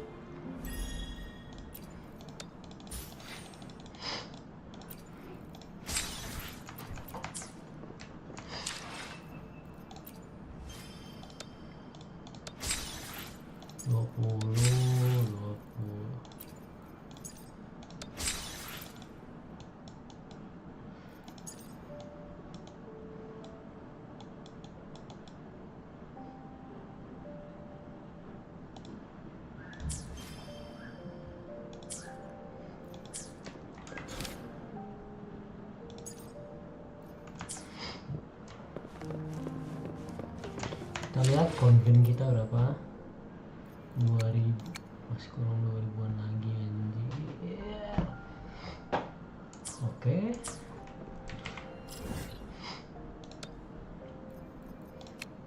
Kita lihat konvin kita berapa? 2000, masih kurang 2000-an lagi anjir. Oke.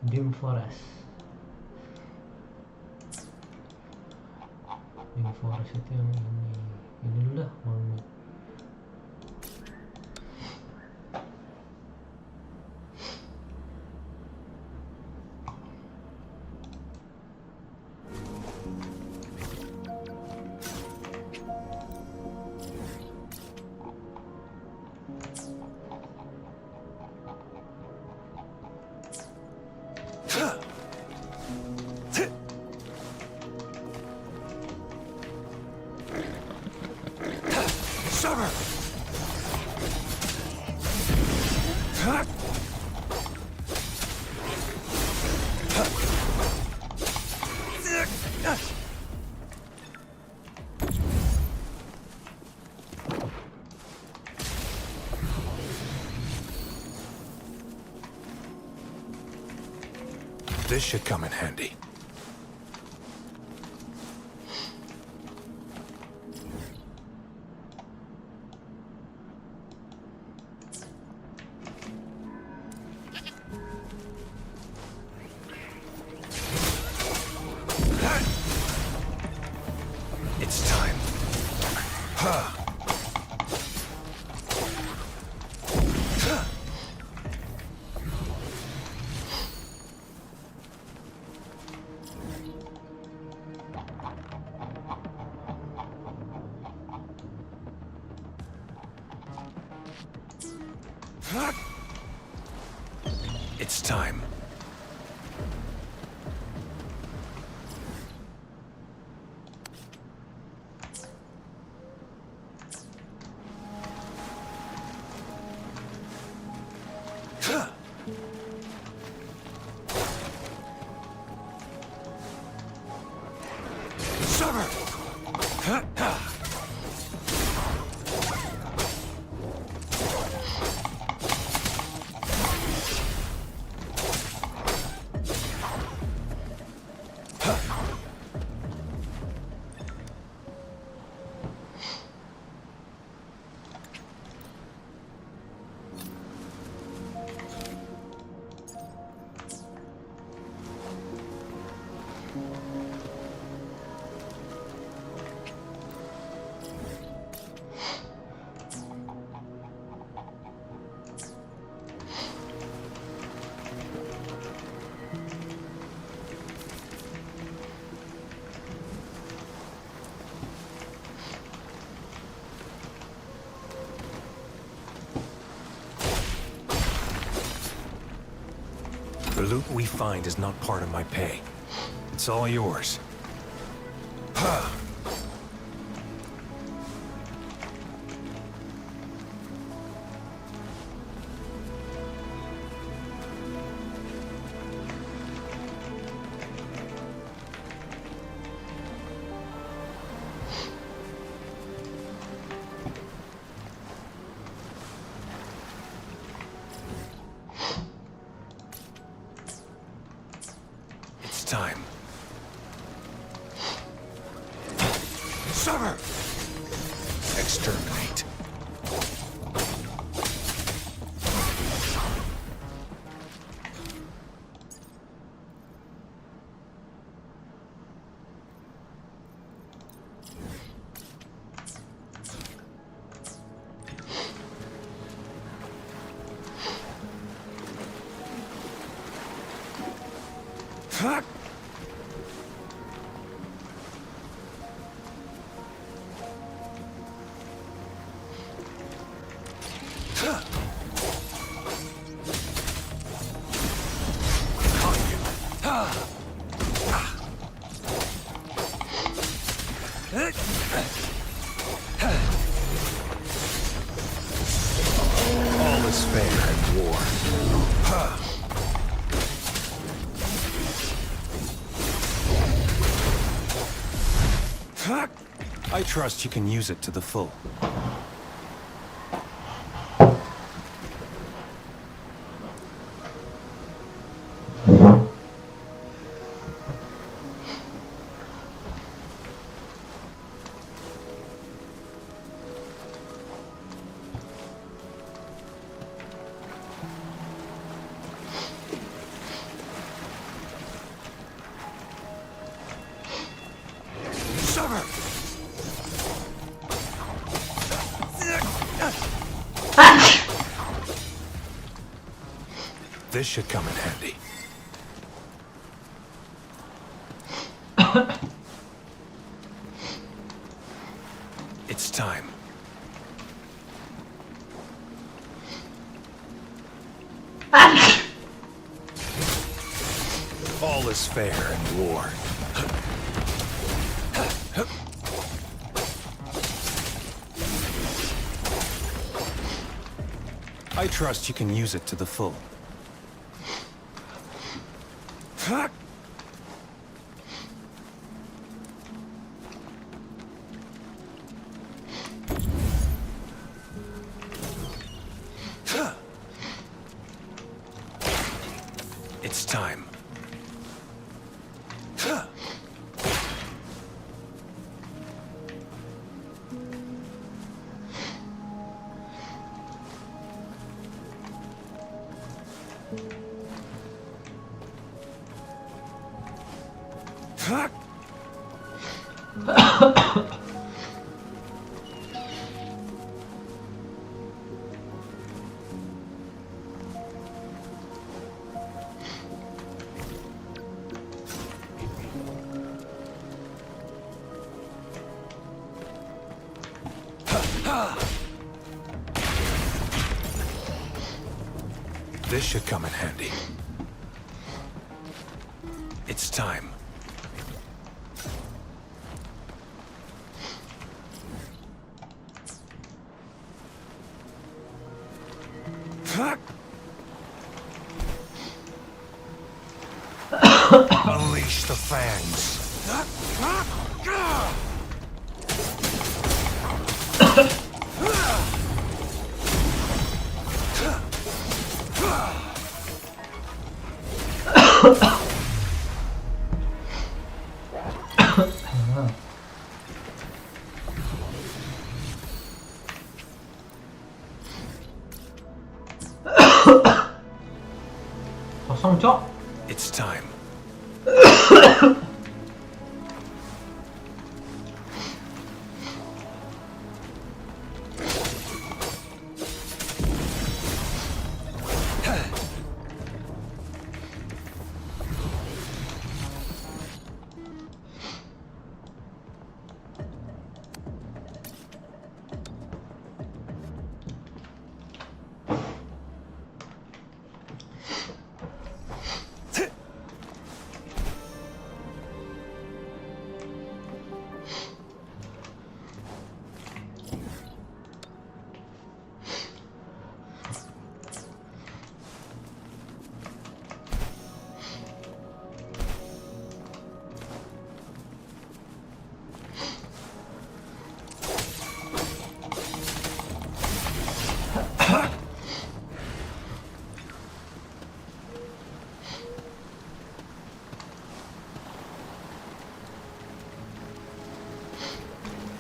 Dim Forest. Dim Forest itu yang ini dulu dah, mau. This should come in handy. It's time. It's time. The loot we find is not part of my pay. It's all yours. It's time. Sever! Exterminate. Fuck! All is fair in war. I trust you can use it to the full. This should come in handy. It's time. All is fair in war. I trust you can use it to the full. It's time. This should come in handy. It's time. Unleash the fangs. Kosong, Cok. It's time.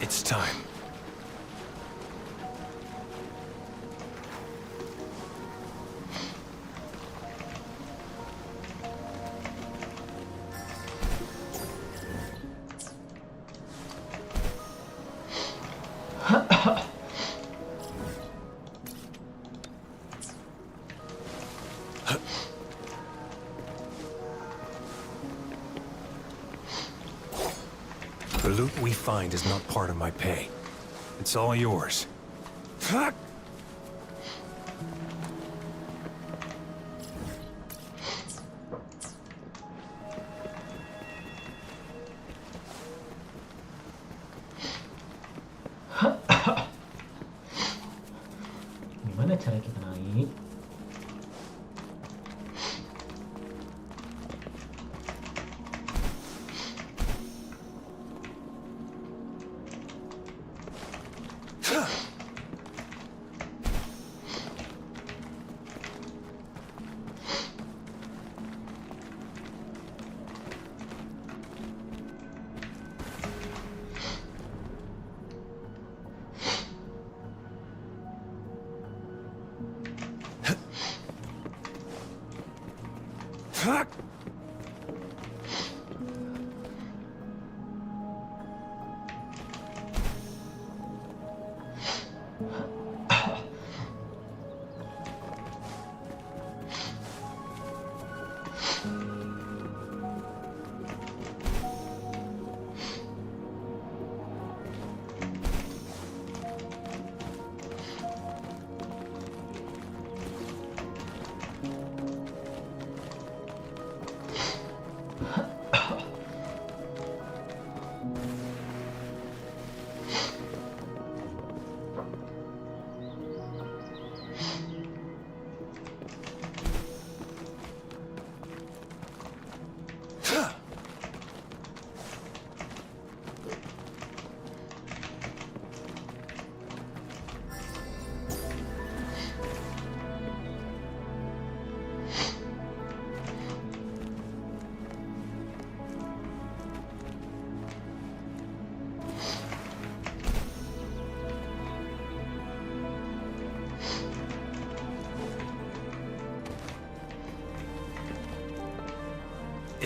It's time. The loot we find is not part of my pay. It's all yours. Gimana cara kita naik?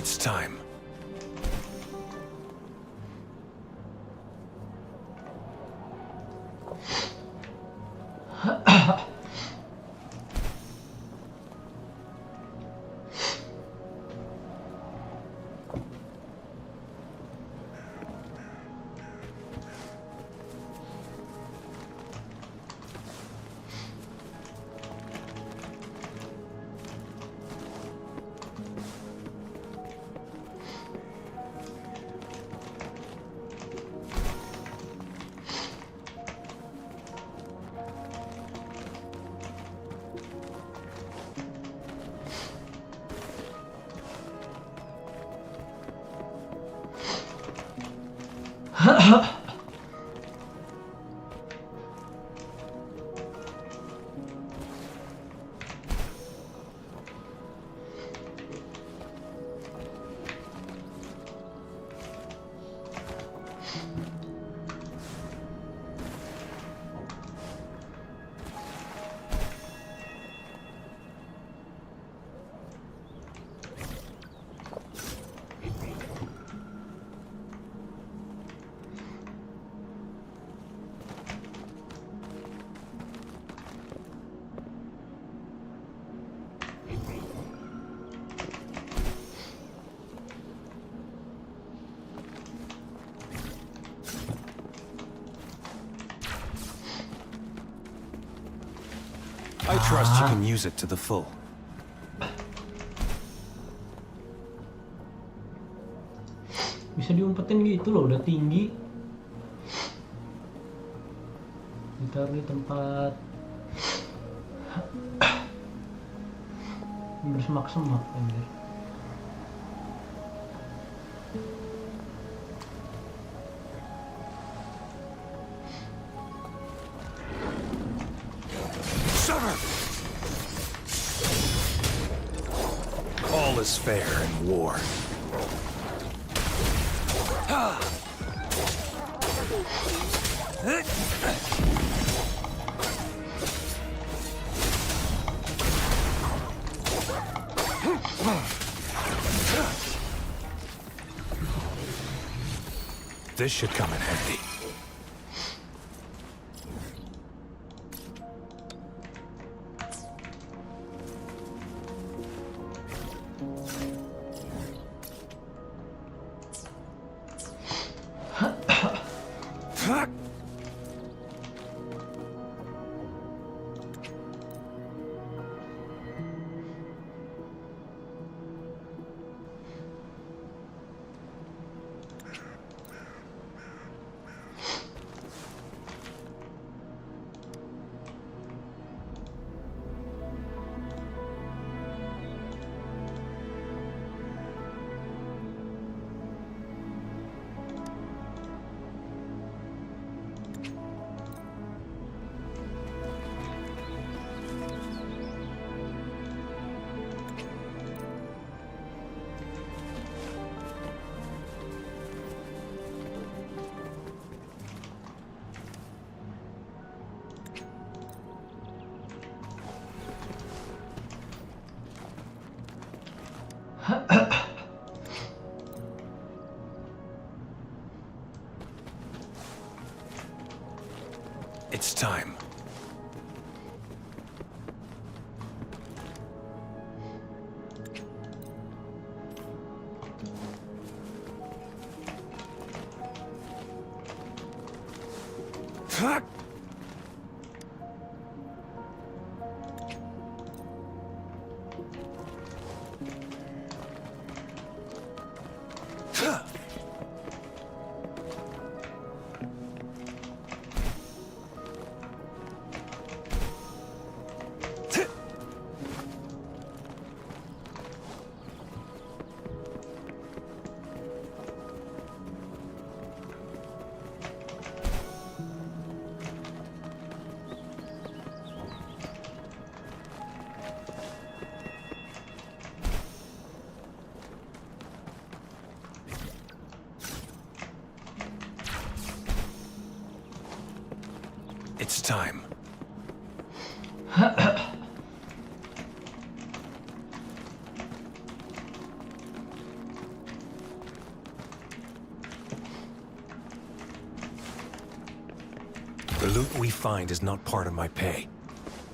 It's time. I trust you can use it to the full. Bisa diumpetin gitu loh, udah tinggi. Ditaruh di tempat bersemak-semak anjir. All is fair in war. This should come in handy. It's time. It's time. The loot we find is not part of my pay.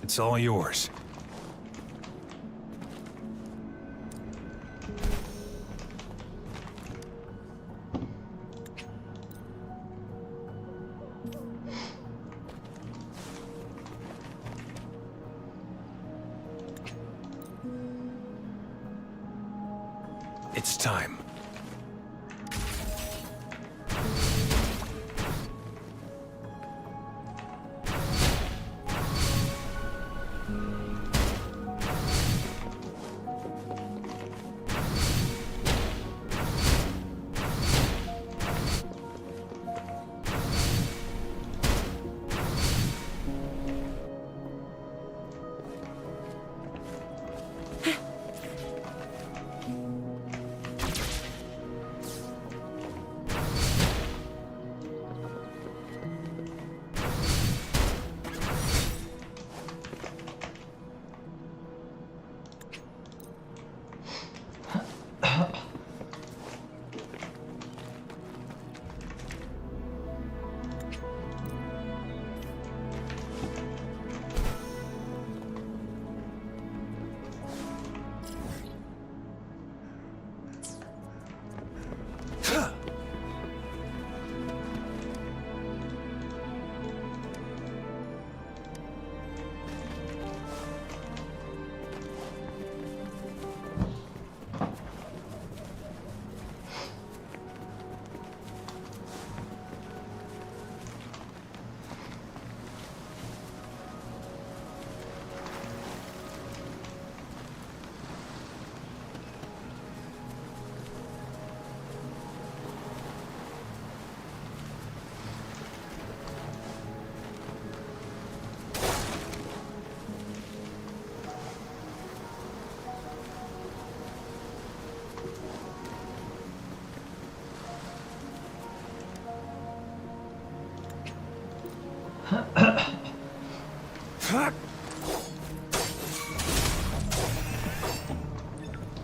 It's all yours. It's time.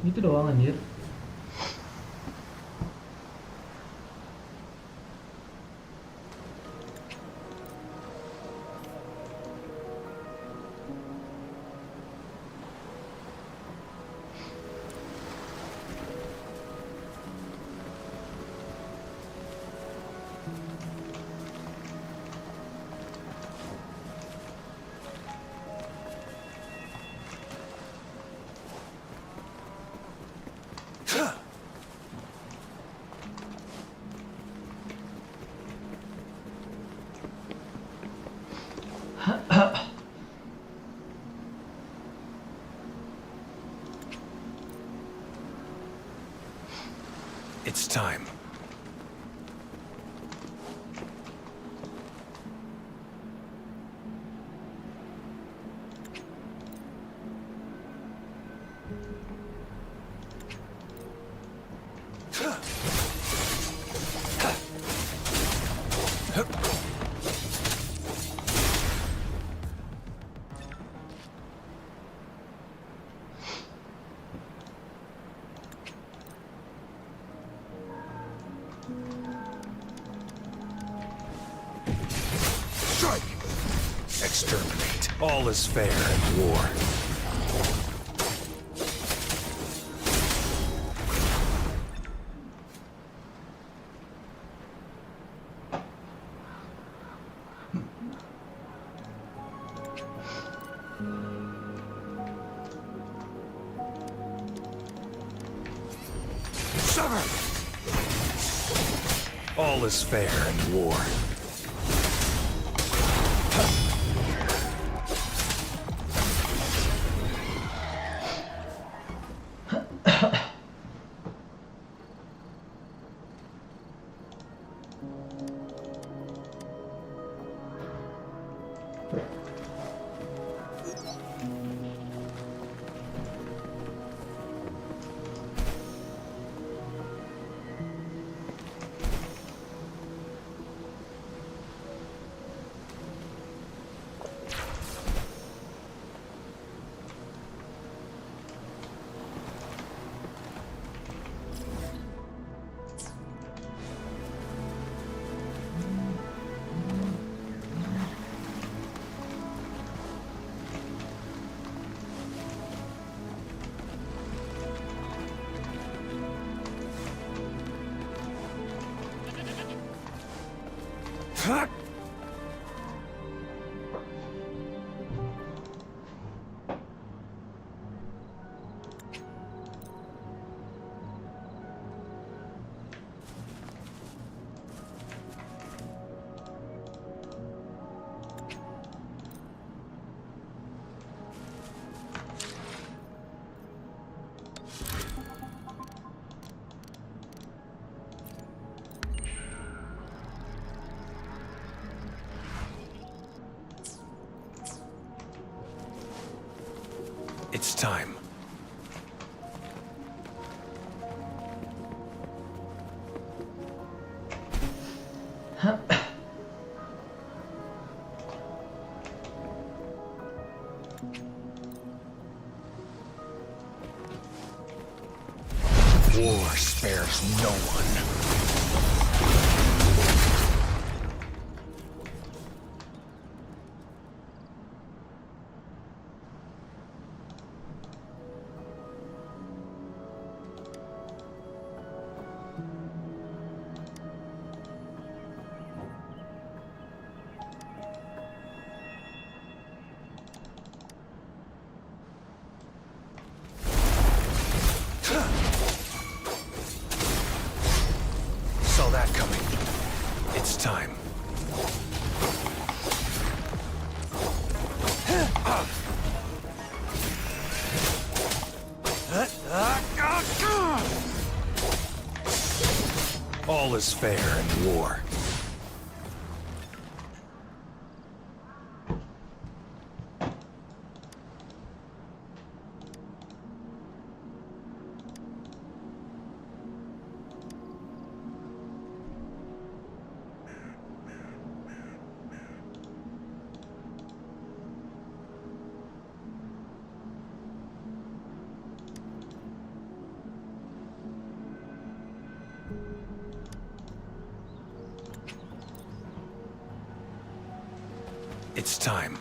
Gitu doang anjir. It's time. Strike! Exterminate. All is fair in war. Sever! All is fair in war. It's time. War spares no one. Saw that coming. It's time. All is fair in war. It's time.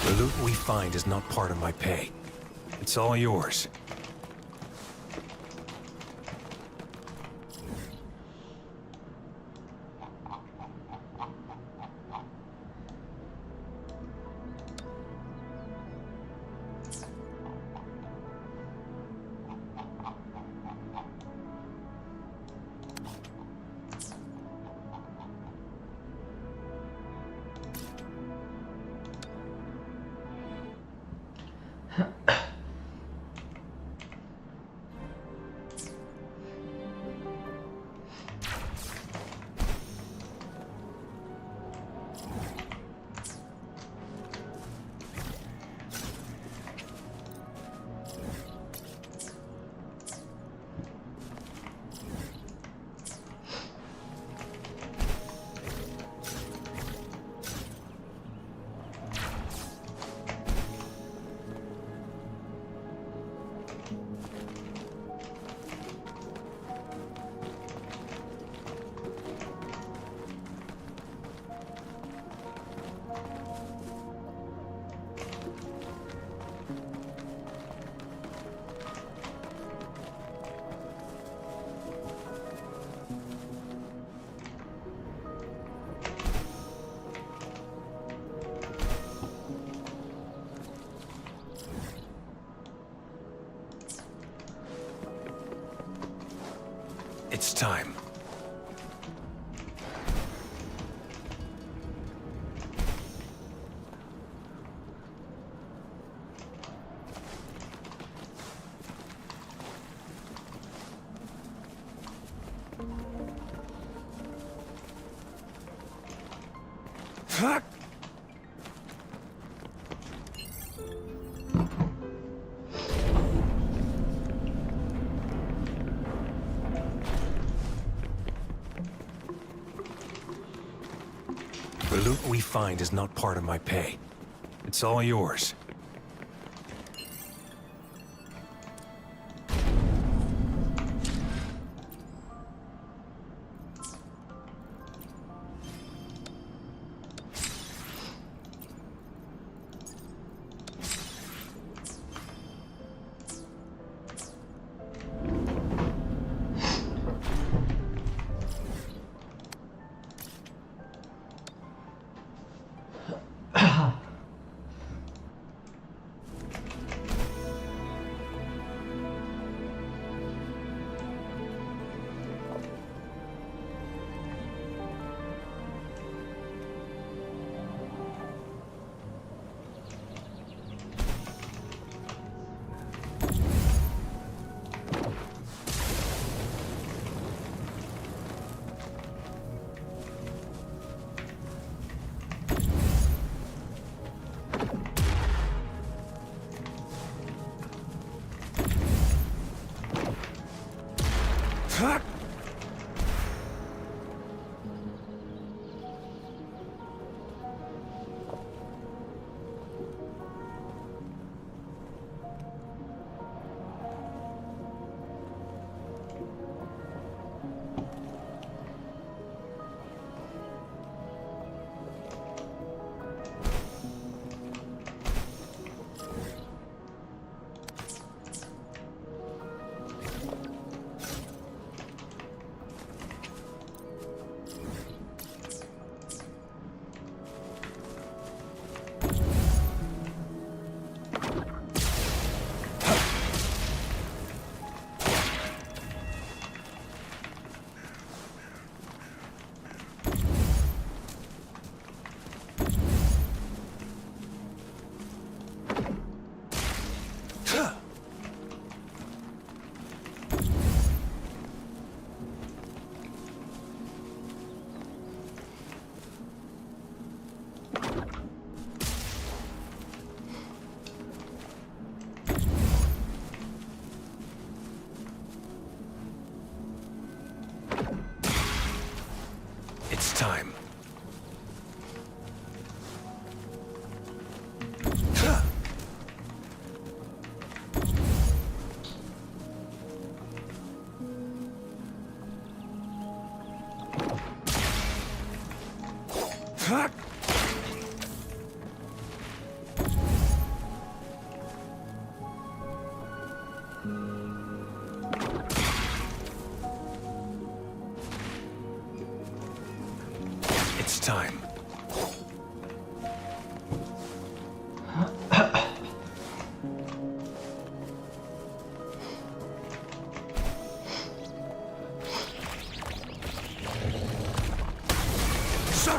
The loot we find is not part of my pay. It's all yours. It's time. The loot we find is not part of my pay. It's all yours.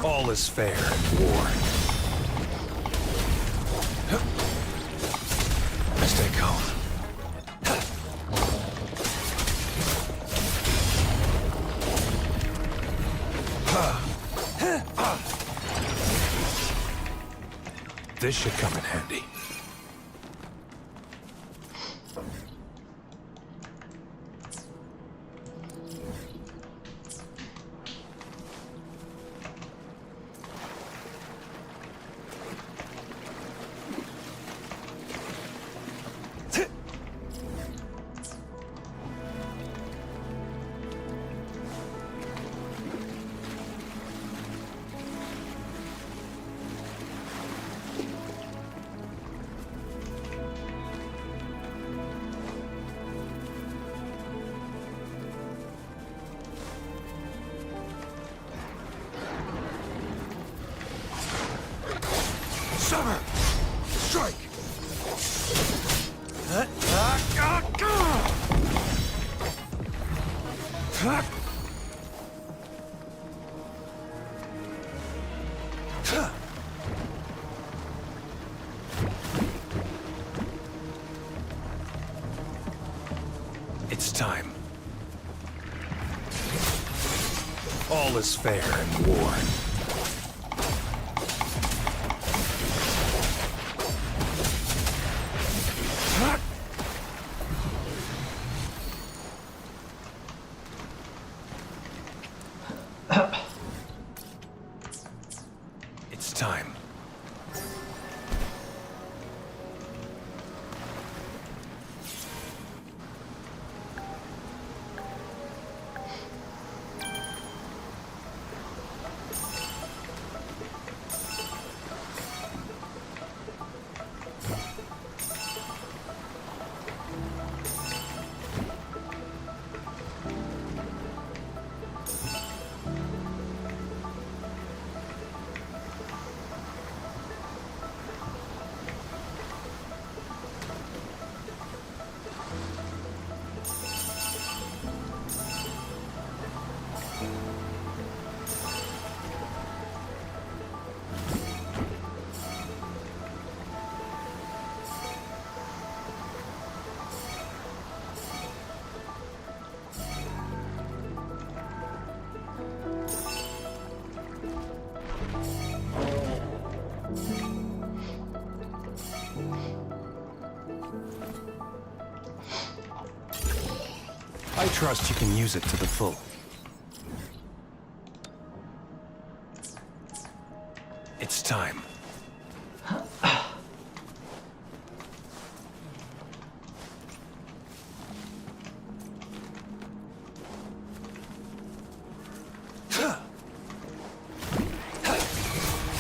All is fair in war. Stay calm. This should come in handy. Summer! Strike! It's time. All is fair in war. It's time. I trust you can use it to the full. It's time.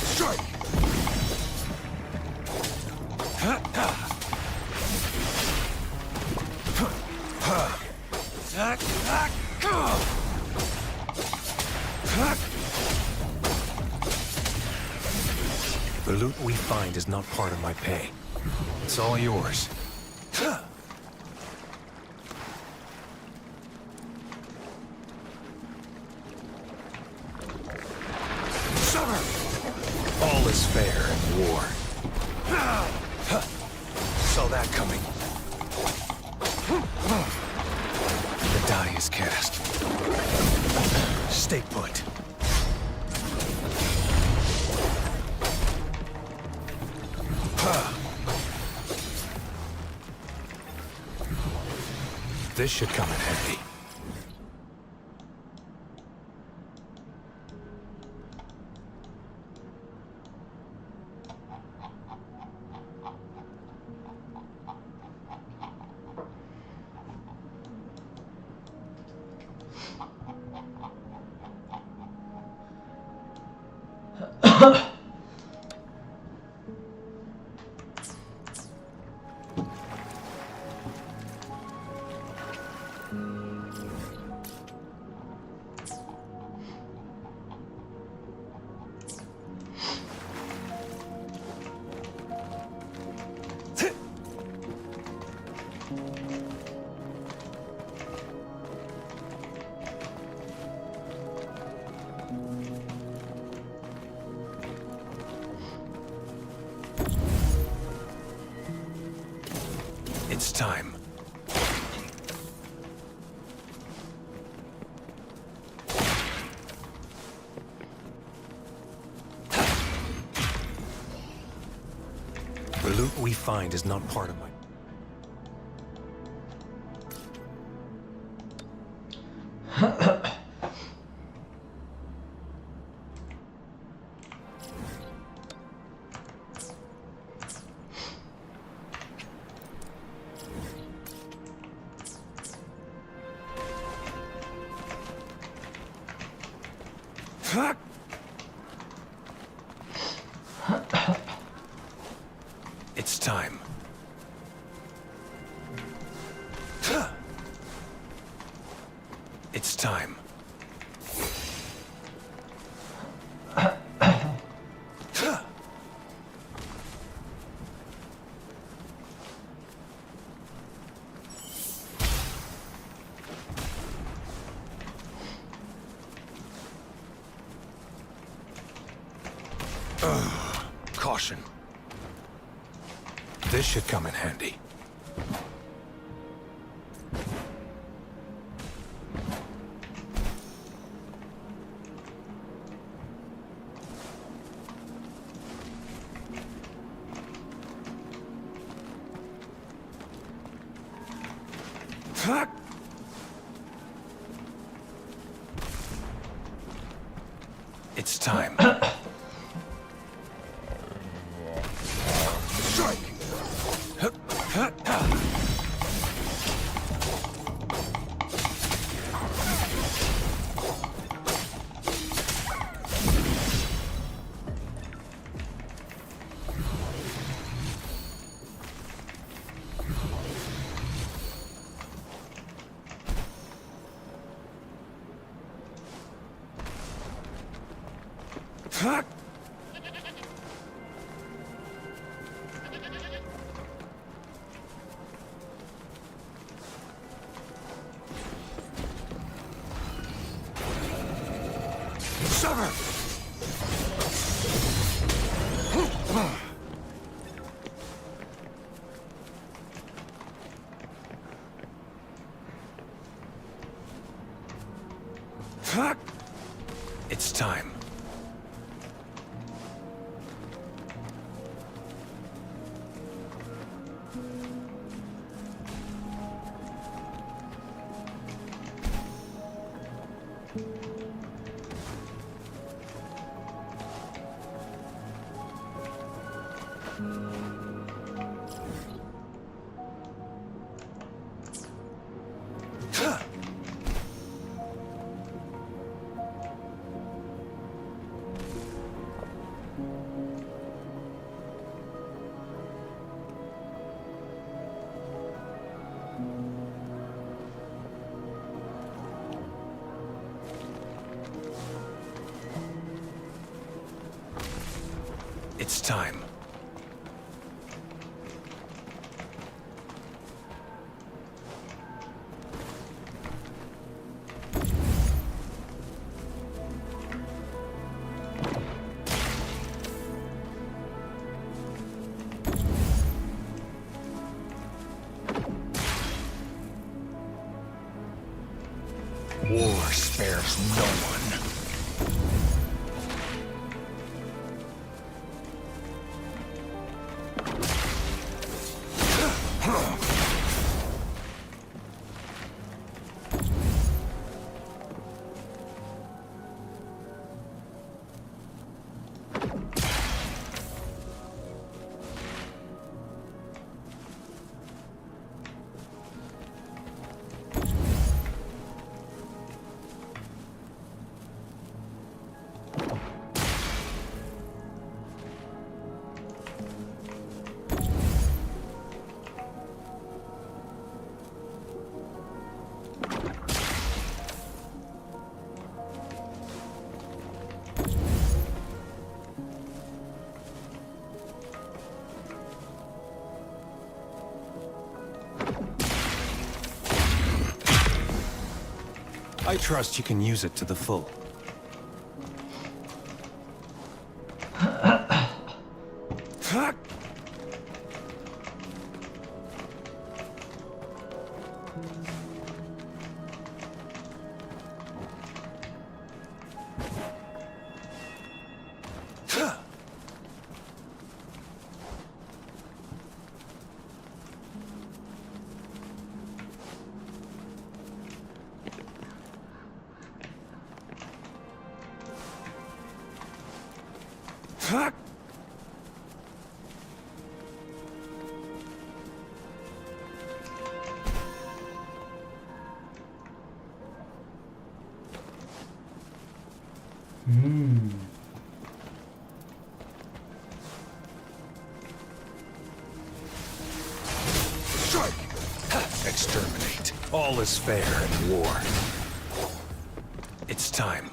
Strike! The loot we find is not part of my pay. It's all yours. Summer! All is fair in war. Saw that coming. The die is cast. Stay put. This should come in handy. It's time. The loot we find is not part of my... It's time. It's time. Caution. This should come in handy. It's time. Strike! Sever! It's time. It's time. War spares no one. I trust you can use it to the full. Strike! Exterminate. All is fair in war. It's time.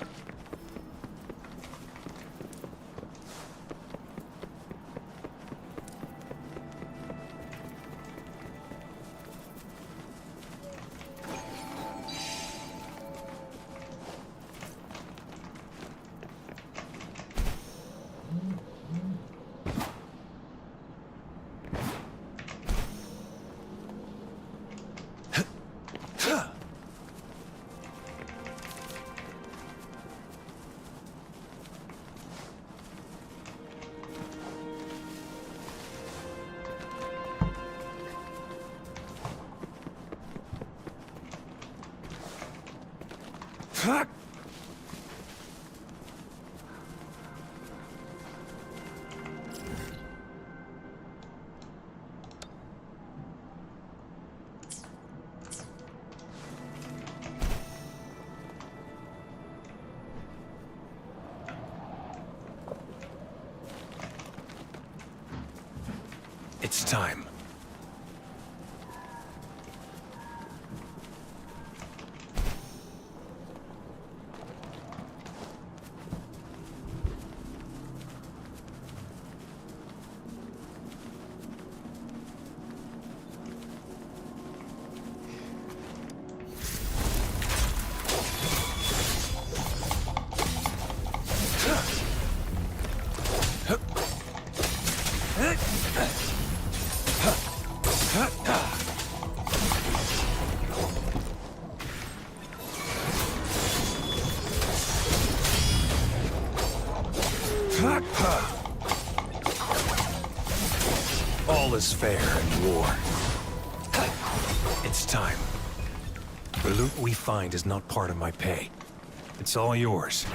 It's time. All is fair in war. It's time. The loot we find is not part of my pay. It's all yours.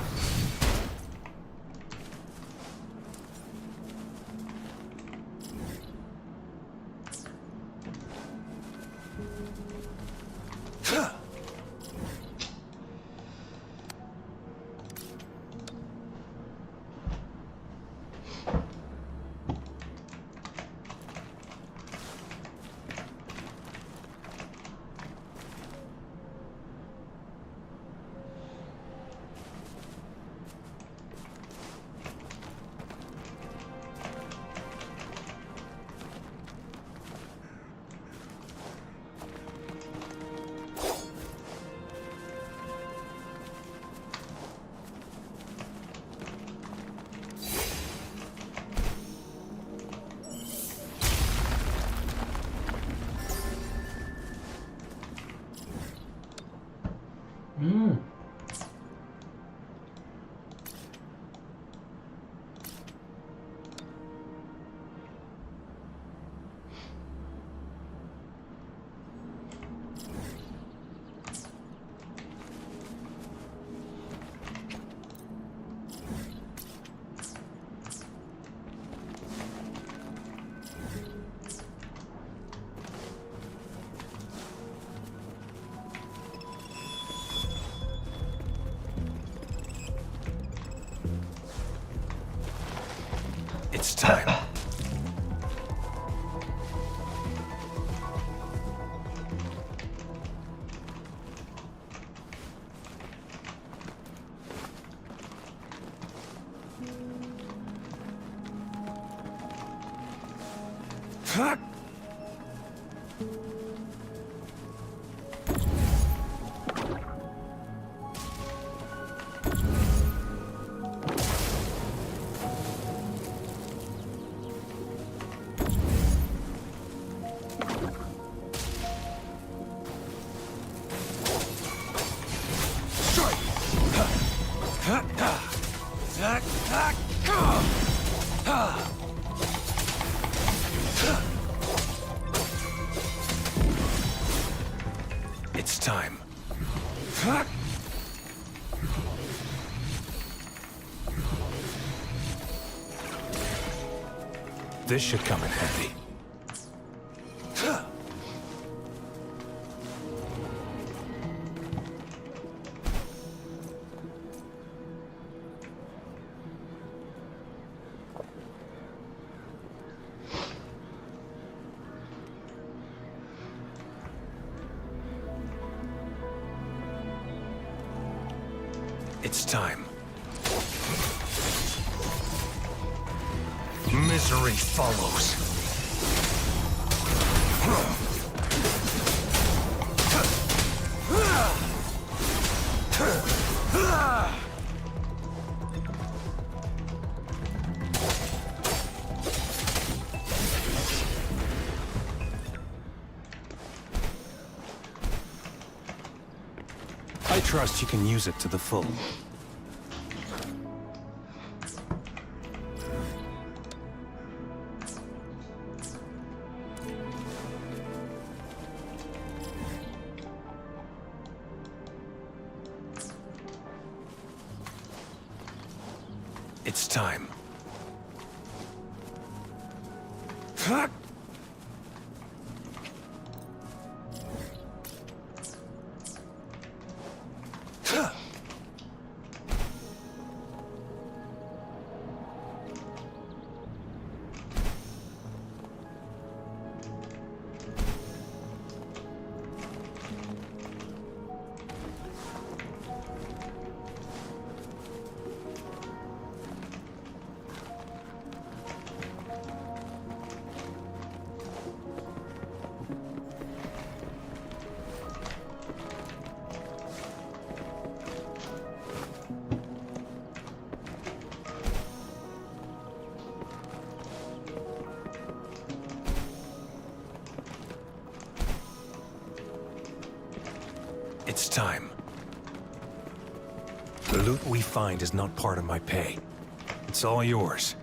It's time. time. This should come in handy. It's time. Misery follows. I trust you can use it to the full. It's time. It's time. The loot we find is not part of my pay. It's all yours.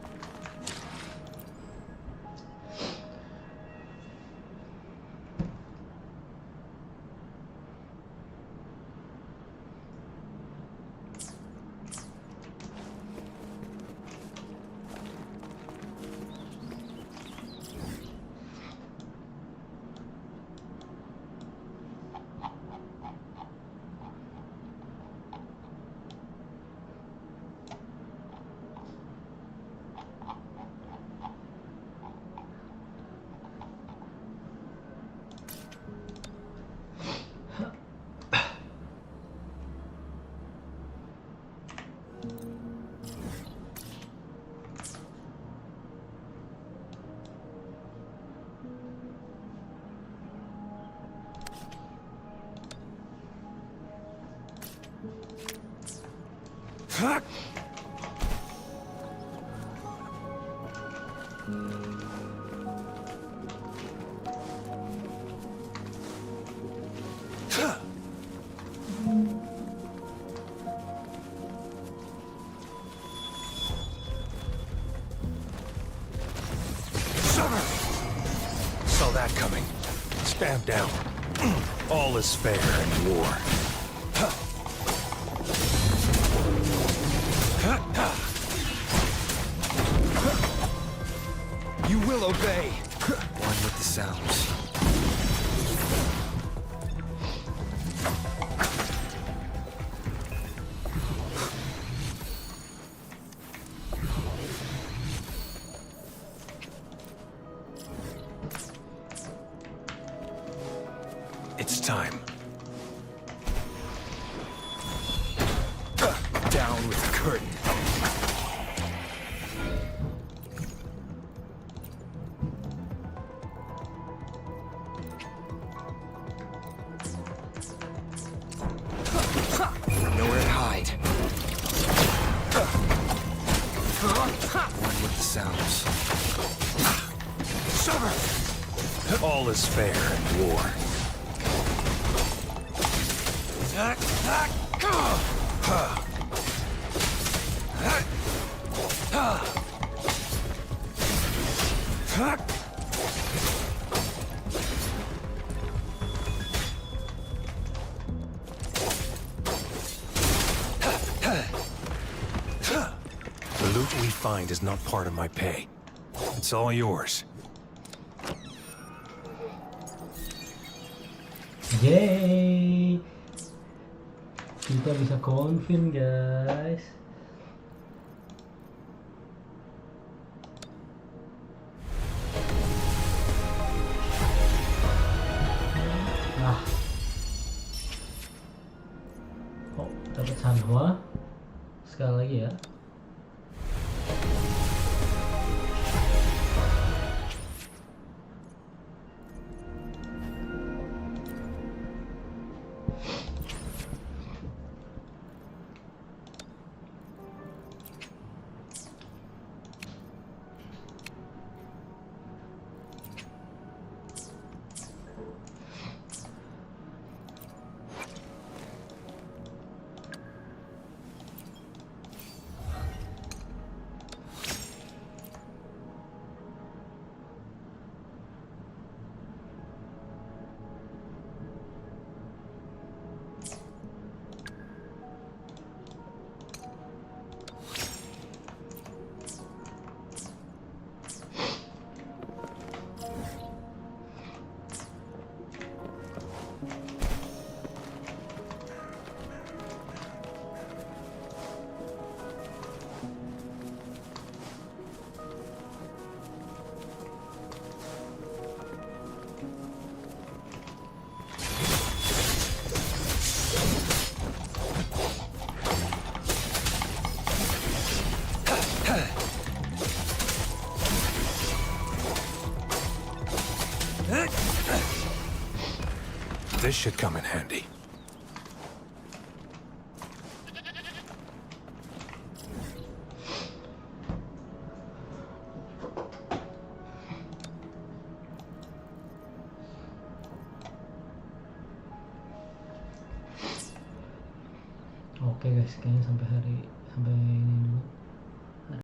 Saw that coming. Stand down. All is fair in war. You will obey. One with the sounds. It's time. Down with the curtain. Nowhere to hide. One with the sounds. All is fair in war. find is not part of my pay. It's all yours. Yeay, kita bisa confirm guys. Nah, oh dapat Sanhua sekali lagi ya. This should come in handy. Oke guys, kayaknya sampai ini dulu.